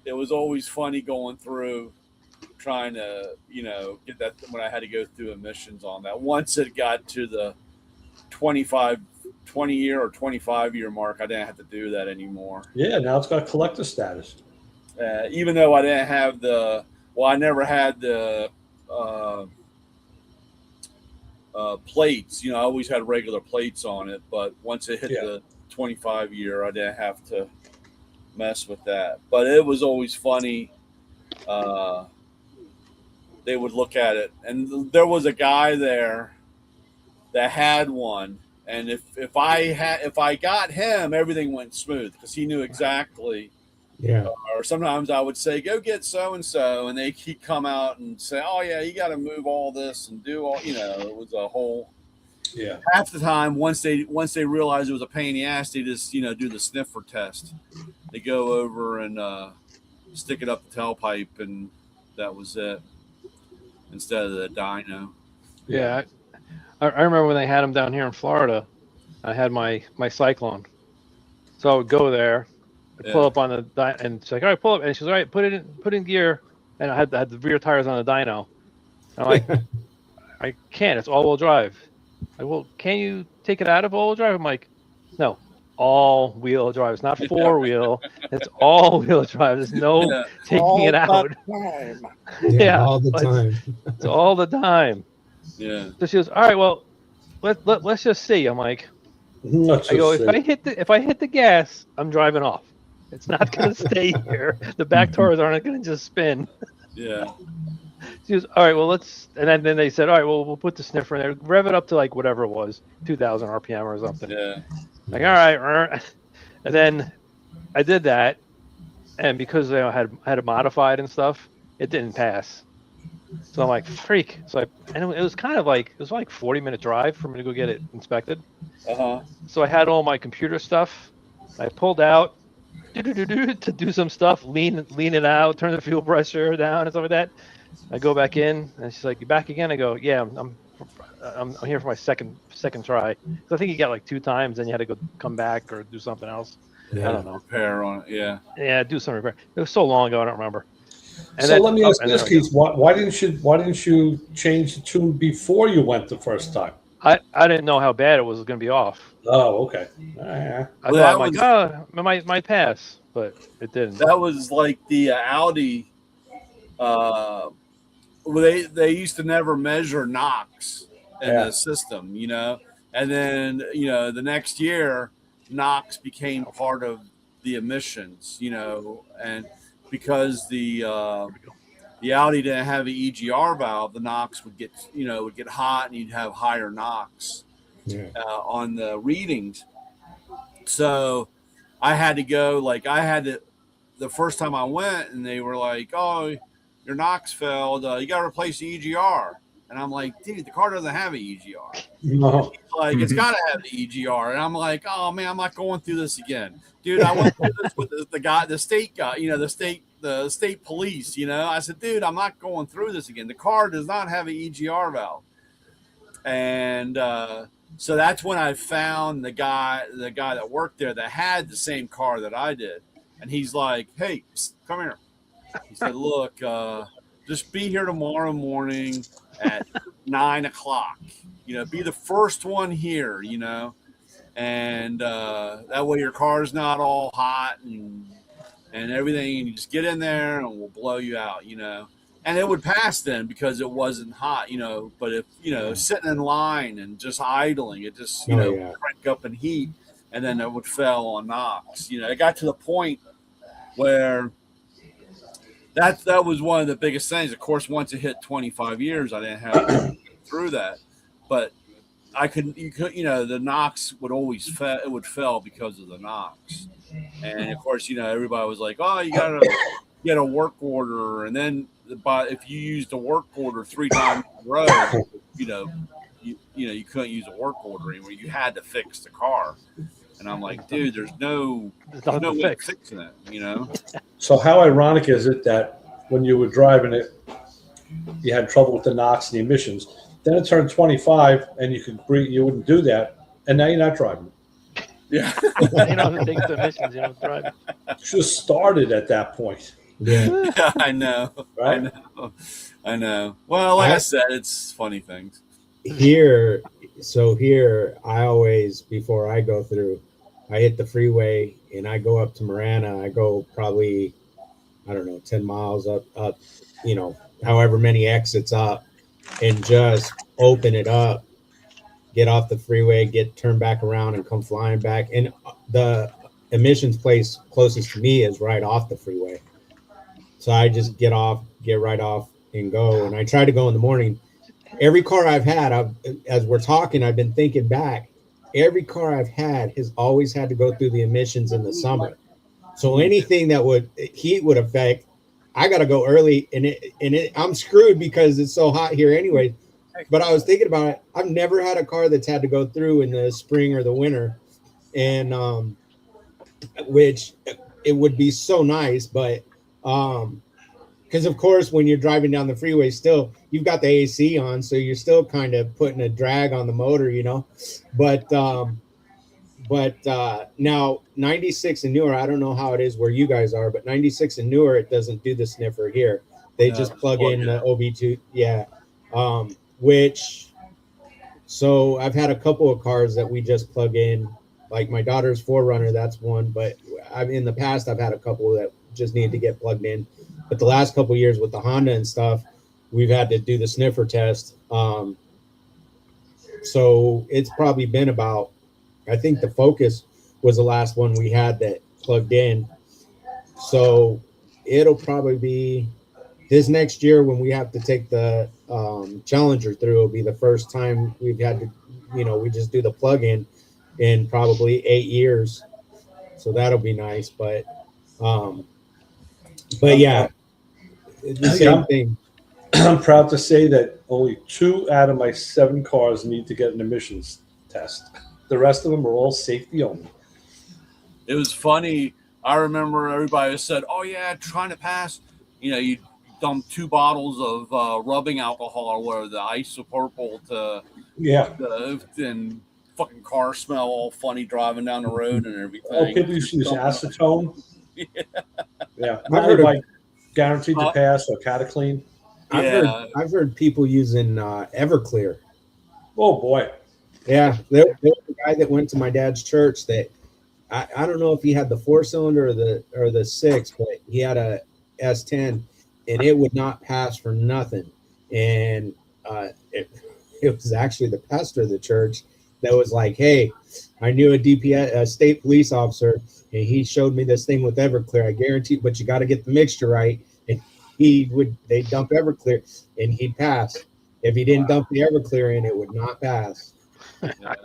it was always funny going through trying to, get that when I had to go through emissions on that. Once it got to the 20 year or 25-year mark, I didn't have to do that anymore. Yeah, now it's got collector status. Even though I didn't have I never had the plates. I always had regular plates on it, but once it hit the 25 year, I didn't have to mess with that. But it was always funny. They would look at it, and there was a guy there that had one, and if I got him, everything went smooth because he knew exactly. Yeah. Or sometimes I would say, "Go get so and so," and he'd come out and say, "Oh yeah, you got to move all this and do all." It was a whole. Yeah. Half the time, once they realized it was a pain in the ass, they just do the sniffer test. They go over and stick it up the tailpipe, and that was it. Instead of the dyno. Yeah, I remember when they had them down here in Florida. I had my Cyclone, so I would go there, I'd pull up on the dyno, and she's like, "All right, pull up," and she's all right, put in gear, and I had the rear tires on the dyno. I'm like, "I can't. It's all-wheel drive." Like, "Well, can you take it out of all-wheel drive?" I'm like, "No, all-wheel drive. It's not four-wheel. It's all-wheel drive. There's no taking it out." Yeah, all the time. It's all the time. Yeah. So she goes, "All right, well, let's just see." I'm like, I go, if I hit the gas, I'm driving off. It's not going to stay here. The back tires aren't going to just spin. Yeah. She goes, "All right, well, let's," and then they said, "All right, well, we'll put the sniffer in there, rev it up to like whatever it was, 2,000 RPM or something." Yeah. Like, all right, and then I did that, and because I had it modified and stuff, it didn't pass. So I'm like, freak. And it was kind of like, it was like 40-minute drive for me to go get it inspected. Uh-huh. So I had all my computer stuff. I pulled out to do some stuff, lean it out, turn the fuel pressure down and stuff like that. I go back in, and she's like, "You back again?" I go, "Yeah, I'm here for my second try." So I think you got like 2 times, and you had to come back or do something else. I don't know. Repair on it. Yeah. Yeah, do some repair. It was so long ago, I don't remember. And So then, let me ask you and this, then I go. Keith. Why didn't you change the tune before you went the first time? I didn't know how bad it was going to be off. Oh, okay. I Well, thought that like, was oh, it might pass, but it didn't. that was like the Audi. Well, they used to never measure NOx in Yeah. the system, you know, and then the next year NOx became part of the emissions, you know, and because the Audi didn't have an EGR valve, the NOx would get hot, and you'd have higher NOx on the readings. So I had to go, like, the first time I went, and they were like, "Oh, your NOx failed. You got to replace the EGR." And I'm like, "Dude, the car doesn't have an EGR." No. Like, it's got to have the EGR. And I'm like, "Oh man, I'm not going through this again, dude." I went through this with the guy, the state guy, the state police. I said, "Dude, I'm not going through this again. The car does not have an EGR valve." And so that's when I found the guy that worked there that had the same car that I did. And he's like, "Hey, psst, come here." He said, "Look, just be here tomorrow morning at 9 o'clock. Be the first one here, and that way your car's not all hot and everything. And you just get in there and we'll blow you out, And it would pass then because it wasn't hot, But if, sitting in line and just idling, it just, crank up in heat, and then it would fail on NOx. It got to the point where that was one of the biggest things. Of course, once it hit 25 years, I didn't have to go through that, but the NOx would always fail. It would fail because of the NOx, and of course, everybody was like, "Oh, you gotta get a work order," and then if you used a work order 3 times in a row, you couldn't use a work order anymore. You had to fix the car. And I'm like, "Dude, there's no way of fixing it, So how ironic is it that when you were driving it, you had trouble with the NOx and the emissions? Then it turned 25, and you could breathe. You wouldn't do that, and now you're not driving. Yeah. It takes the emissions. You don't drive. Should have started at that point. Yeah. I know. Right? I know. Well, like I said, it's funny things. Here, I always, before I go through, I hit the freeway and I go up to Marana. I go probably, I don't know, 10 miles up, however many exits up, and just open it up, get off the freeway, turn back around and come flying back. And the emissions place closest to me is right off the freeway. So I just get right off and go. And I try to go in the morning. Every car I've had, as we're talking, I've been thinking back. Every car I've had has always had to go through the emissions in the summer. So anything that heat would affect, I got to go early, and I'm screwed because it's so hot here anyway. But I was thinking about it. I've never had a car that's had to go through in the spring or the winter, and which it would be so nice, but because of course when you're driving down the freeway, still you've got the AC on, so you're still kind of putting a drag on the motor, But now 96 and newer, I don't know how it is where you guys are, but 96 and newer, it doesn't do the sniffer here. They just plug in the OB2, so I've had a couple of cars that we just plug in, like my daughter's 4Runner, that's one, but in the past I've had a couple that just need to get plugged in. But the last couple of years with the Honda and stuff, we've had to do the sniffer test. So it's probably been about, I think the Focus was the last one we had that plugged in. So it'll probably be this next year when we have to take the Challenger through. It'll be the first time we've had to, we just do the plug-in in probably 8 years. So that'll be nice. But yeah, the same thing. I'm proud to say that only 2 out of my 7 cars need to get an emissions test. The rest of them are all safety only. It was funny. I remember everybody said, "Oh yeah, trying to pass." You dump 2 bottles of rubbing alcohol or whatever, the isopropyl Yeah. and fucking car smell all funny driving down the road and everything. Oh, people used to use acetone. Yeah. Yeah. I've Not heard of- like guaranteed to pass or cataclean. Yeah. I've heard people using Everclear. Oh boy. Yeah, there was a guy that went to my dad's church that I don't know if he had the 4-cylinder or the 6, but he had a S10 and it would not pass for nothing. And it was actually the pastor of the church that was like, "Hey, I knew a state police officer, and he showed me this thing with Everclear. I guarantee, but you got to get the mixture right." And they dump Everclear, and he'd pass. If he didn't dump the Everclear in, it would not pass. Yeah.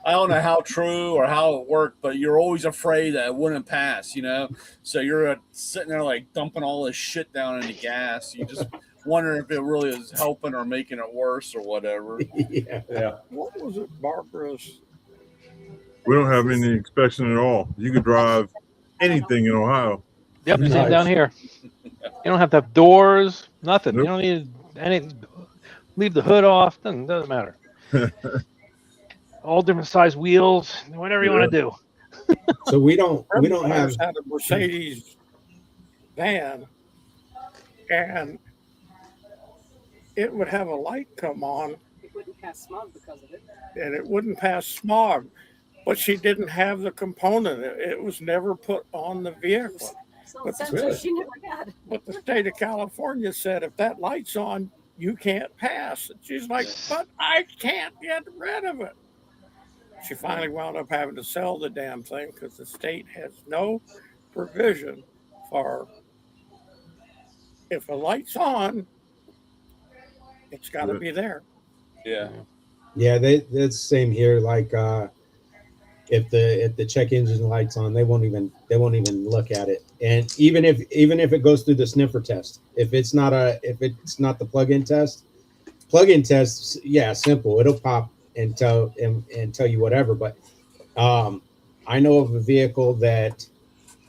I don't know how true or how it worked, but you're always afraid that it wouldn't pass, So you're sitting there like dumping all this shit down in the gas. You just wonder if it really is helping or making it worse or whatever. Yeah. What was it, Barbara's? We don't have any inspection at all. You could drive anything in Ohio. Yep, Nice. same down here. You don't have to have doors, nothing. Nope. You don't need any. Leave the hood off. Doesn't matter. All different size wheels, whatever you want to do. So we don't have. Had a Mercedes van, and it would have a light come on. It wouldn't pass smog because of it. And it wouldn't pass smog, but she didn't have the component. It was never put on the vehicle. So But sensors really? she never had. But the state of California said if that light's on, you can't pass. And she's like, "But I can't get rid of it." She finally wound up having to sell the damn thing because the state has no provision for if a light's on, it's got to be there. Yeah. Yeah, that's the same here. Like if the check engine light's on, they won't even look at it. And even if it goes through the sniffer test, if it's not the plug-in test, yeah, simple. It'll pop and tell you whatever. But I know of a vehicle that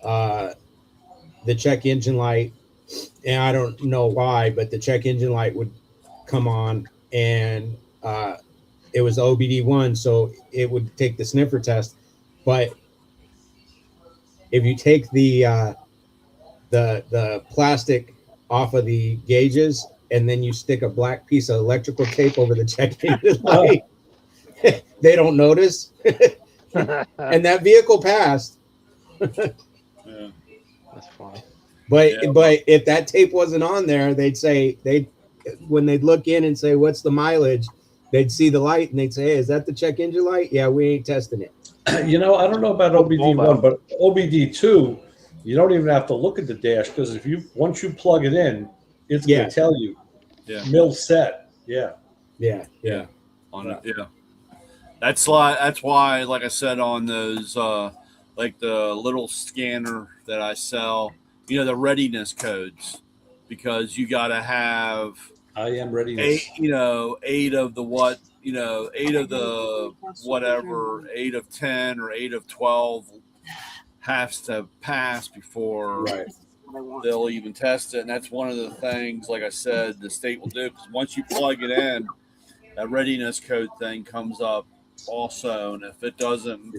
the check engine light, and I don't know why, but the check engine light would come on, and it was OBD1, so it would take the sniffer test. But if you take the plastic off of the gauges and then you stick a black piece of electrical tape over the check engine light, they don't notice. And that vehicle passed. Yeah. That's funny. But Yeah. but if that tape wasn't on there, when they'd look in and say, "What's the mileage?" They'd see the light and they'd say, "Hey, is that the check engine light?" "Yeah, we ain't testing it." I don't know about OBD1, but OBD2, you don't even have to look at the dash because once you plug it in, it's going to tell you. Yeah. Mill set. Yeah. Yeah. Yeah. That's why, like I said, on those, like the little scanner that I sell, the readiness codes, because you got to have I am ready. 8 of the what, 8 of the whatever, 8 of 10 or 8 of 12 has to pass before Right. they'll even test it. And that's one of the things, like I said, the state will do, because once you plug it in, that readiness code thing comes up also. And if it doesn't,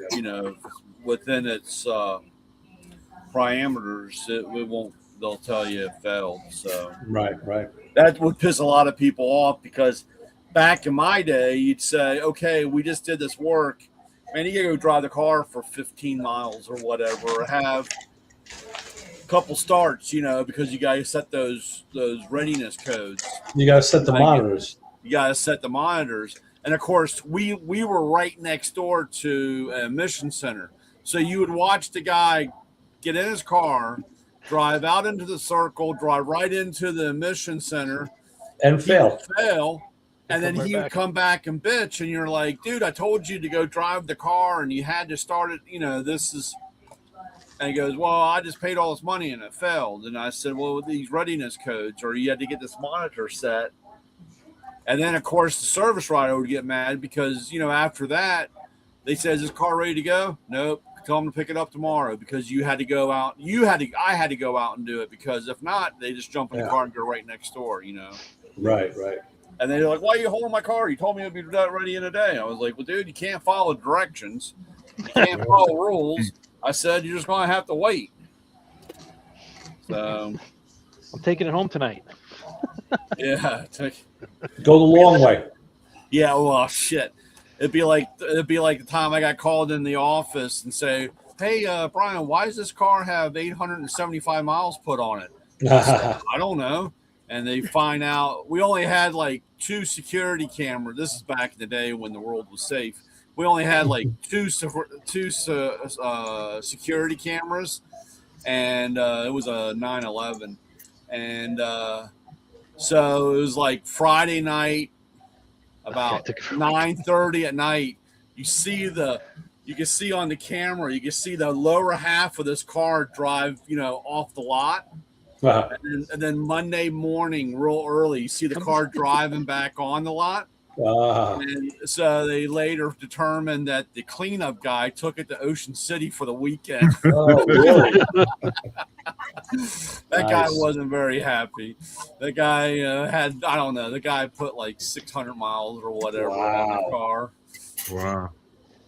within its parameters, it won't, they'll tell you it failed. So Right. that would piss a lot of people off, because back in my day, you'd say, okay, we just did this work. Man, you gotta go drive the car for 15 miles or whatever, or have a couple starts, because you gotta set those readiness codes. You got to set the monitors. You gotta set the monitors. And of course, we were right next door to a emission center. So you would watch the guy get in his car, drive out into the circle, drive right into the emission center, And fail. and then he would come back and bitch, and you're like, dude, I told you to go drive the car, and you had to start it. This is And he goes, well, I just paid all this money and it failed. And I said, well, with these readiness codes, or you had to get this monitor set. And then, of course, the service writer would get mad because, after that, they said, is this car ready to go? Nope. Tell them to pick it up tomorrow because you had to go out. I had to go out and do it because if not, they just jump in the car and go right next door, Right. And they're like, why are you holding my car? You told me it would be ready in a day. I was like, well, dude, you can't follow directions. You can't follow rules. I said, you're just going to have to wait. So I'm taking it home tonight. yeah. Go the long way. Yeah. Well, shit. It'd be like the time I got called in the office and say, hey, Brian, why does this car have 875 miles put on it? I don't know. And they find out we only had like 2 security cameras. This is back in the day when the world was safe. We only had like two security cameras, and it was a 911. And so it was like Friday night, about 9:30 at night. You can see on the camera, you can see the lower half of this car drive, off the lot. And then Monday morning, real early, you see the car driving back on the lot. And so they later determined that the cleanup guy took it to Ocean City for the weekend. Oh, really? That guy wasn't very happy. The guy had, I don't know, the guy put like 600 miles or whatever on the car. Wow.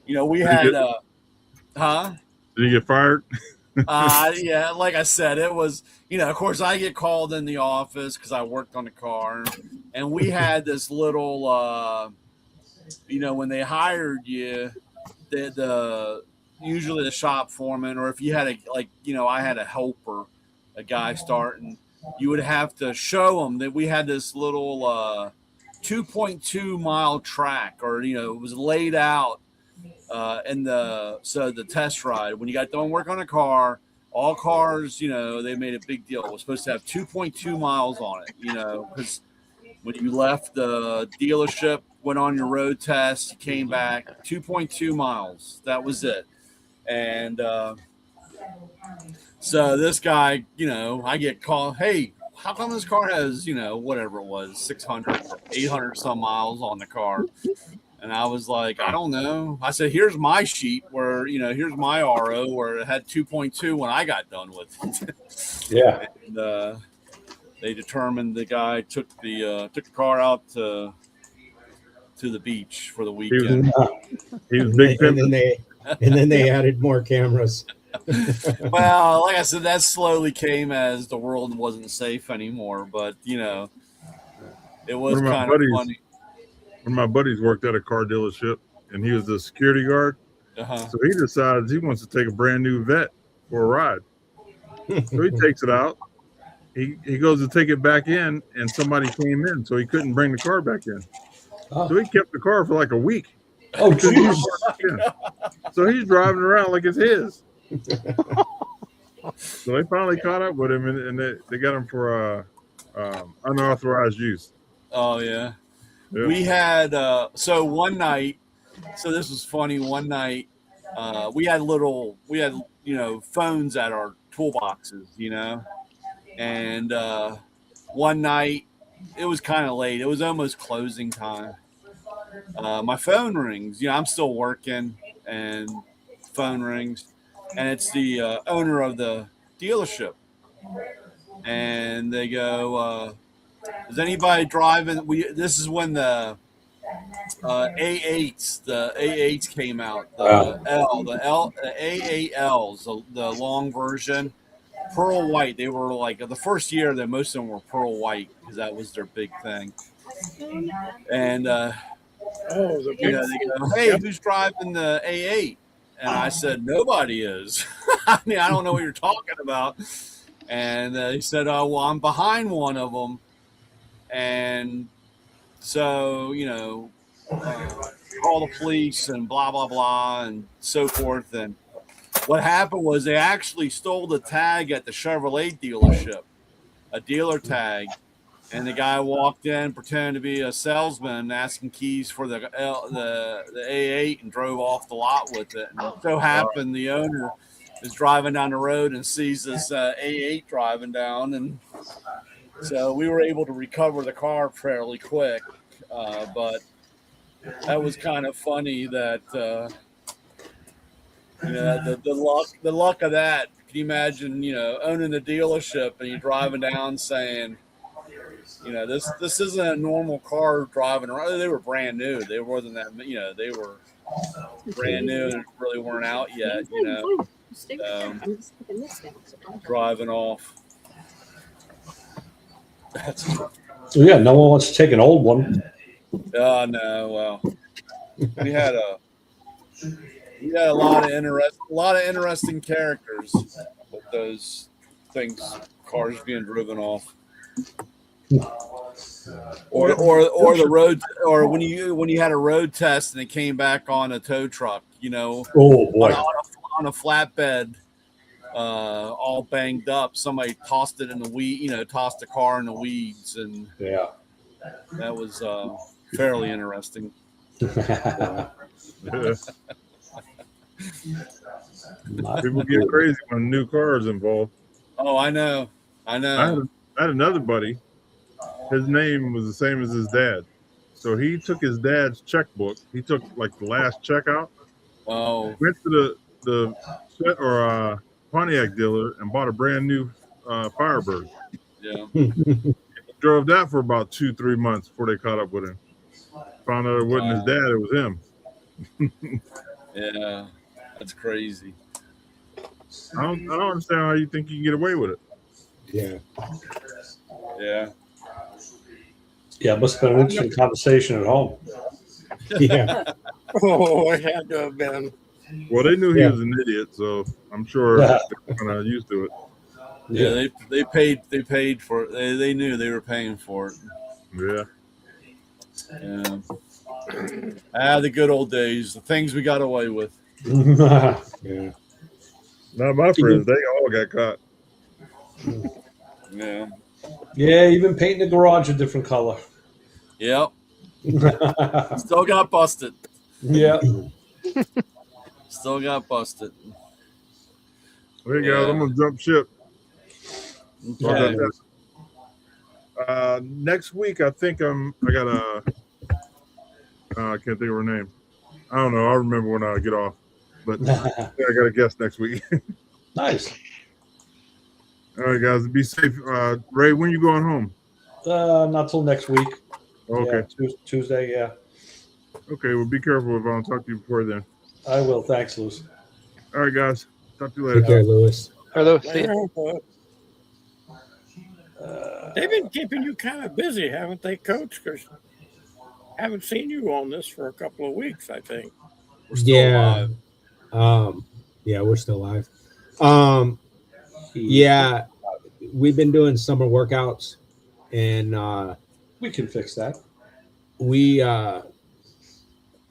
We had, Did he get fired? yeah, like I said, it was, of course I get called in the office because I worked on the car, and we had this little, when they hired you, usually the shop foreman, or if you had I had a helper, a guy starting, you would have to show them that we had this little 2.2 mile track, or it was laid out. So the test ride, when you got done work on a car, all cars, they made a big deal. It was supposed to have 2.2 miles on it, because when you left the dealership, went on your road test, you came back, 2.2 miles. That was it. And so this guy, I get called, hey, how come this car has, whatever it was, 600, 800 some miles on the car? And I was like, I don't know. I said, here's my sheet where, here's my RO where it had 2.2 when I got done with it. Yeah. And they determined the guy took the car out to the beach for the weekend. He was big pimping. And then they added more cameras. Well, like I said, that slowly came as the world wasn't safe anymore. But, it was kind of funny. One of my buddies worked at a car dealership, and he was the security guard. So he decides he wants to take a brand new vet for a ride. So he takes it out. He goes to take it back in, and somebody came in, so he couldn't bring the car back in. So he kept the car for like a week. Oh, geez. So he's driving around like it's his. So they finally caught up with him, and they got him for unauthorized use. Oh, yeah. We had so one night. So this was funny. One night, we had phones at our toolboxes, and one night it was kind of late. It was almost closing time. My phone rings. I'm still working, and phone rings, and it's the owner of the dealership, and they go. Is anybody driving? This is when the A8s came out. The A8Ls, the long version, pearl white. They were like the first year that most of them were pearl white because that was their big thing. And they go, hey, who's driving the A8? And I said, nobody is. I mean, I don't know what you're talking about. And he said, oh, well, I'm behind one of them. And so, call the police and blah, blah, blah, and so forth. And what happened was they actually stole the tag at the Chevrolet dealership, a dealer tag. And the guy walked in, pretending to be a salesman, asking keys for the A8 and drove off the lot with it. And it so happened the owner is driving down the road and sees this A8 driving down, and so we were able to recover the car fairly quick. But that was kind of funny that the luck of that. Can you imagine, owning the dealership and you're driving down saying, this isn't a normal car driving around. They were brand new. They wasn't that, they were brand new and really weren't out yet, driving off. So yeah, no one wants to take an old one. Oh no, well, we had a lot of interesting characters with those cars being driven off. Or the road, or when you had a road test and it came back on a tow truck, Oh boy, on a flatbed, all banged up. Somebody tossed it in the weed, tossed the car in the weeds, and yeah. that was fairly interesting. Yeah. People get crazy when new cars involved. Oh, I know. I had another buddy. His name was the same as his dad. So he took his dad's checkbook. He took like the last check out. Oh, Went to the Pontiac dealer and bought a brand new Firebird. yeah. Drove that for about 2-3 months before they caught up with him. Found out it wasn't his dad, it was him. Yeah, that's crazy. I don't understand how you think you can get away with it. Yeah. Yeah. Yeah, it must have been an interesting conversation at home. Yeah. Oh, it had to have been. Well, they knew he Yeah. was an idiot, so I'm sure Yeah. they're kind of used to it. Yeah, they paid for it. They knew they were paying for it. Yeah. Yeah. The good old days, the things we got away with. Yeah. Yeah. Not my friends. They all got caught. Yeah. Yeah, even painting the garage a different color. Yep. Still got busted. Yeah. Still got busted. There you go. I'm going to jump ship. Okay. Next week, I think I got a, I can't think of her name. I don't know. I'll remember when I get off. But I got a guest next week. Nice. All right, guys. Be safe. Ray, when you going home? Not till next week. Okay. Yeah, Tuesday, yeah. Okay. Well, be careful if I don't talk to you before then. I will. Thanks, Luce. All right, guys. Talk to you Take later. care, Lewis. Hello. See ya. They've been keeping you kind of busy, haven't they, Coach? Because I haven't seen you on this for a couple of weeks, I think. We're still alive. Yeah, we're still live. Yeah, we've been doing summer workouts, and We can fix that. we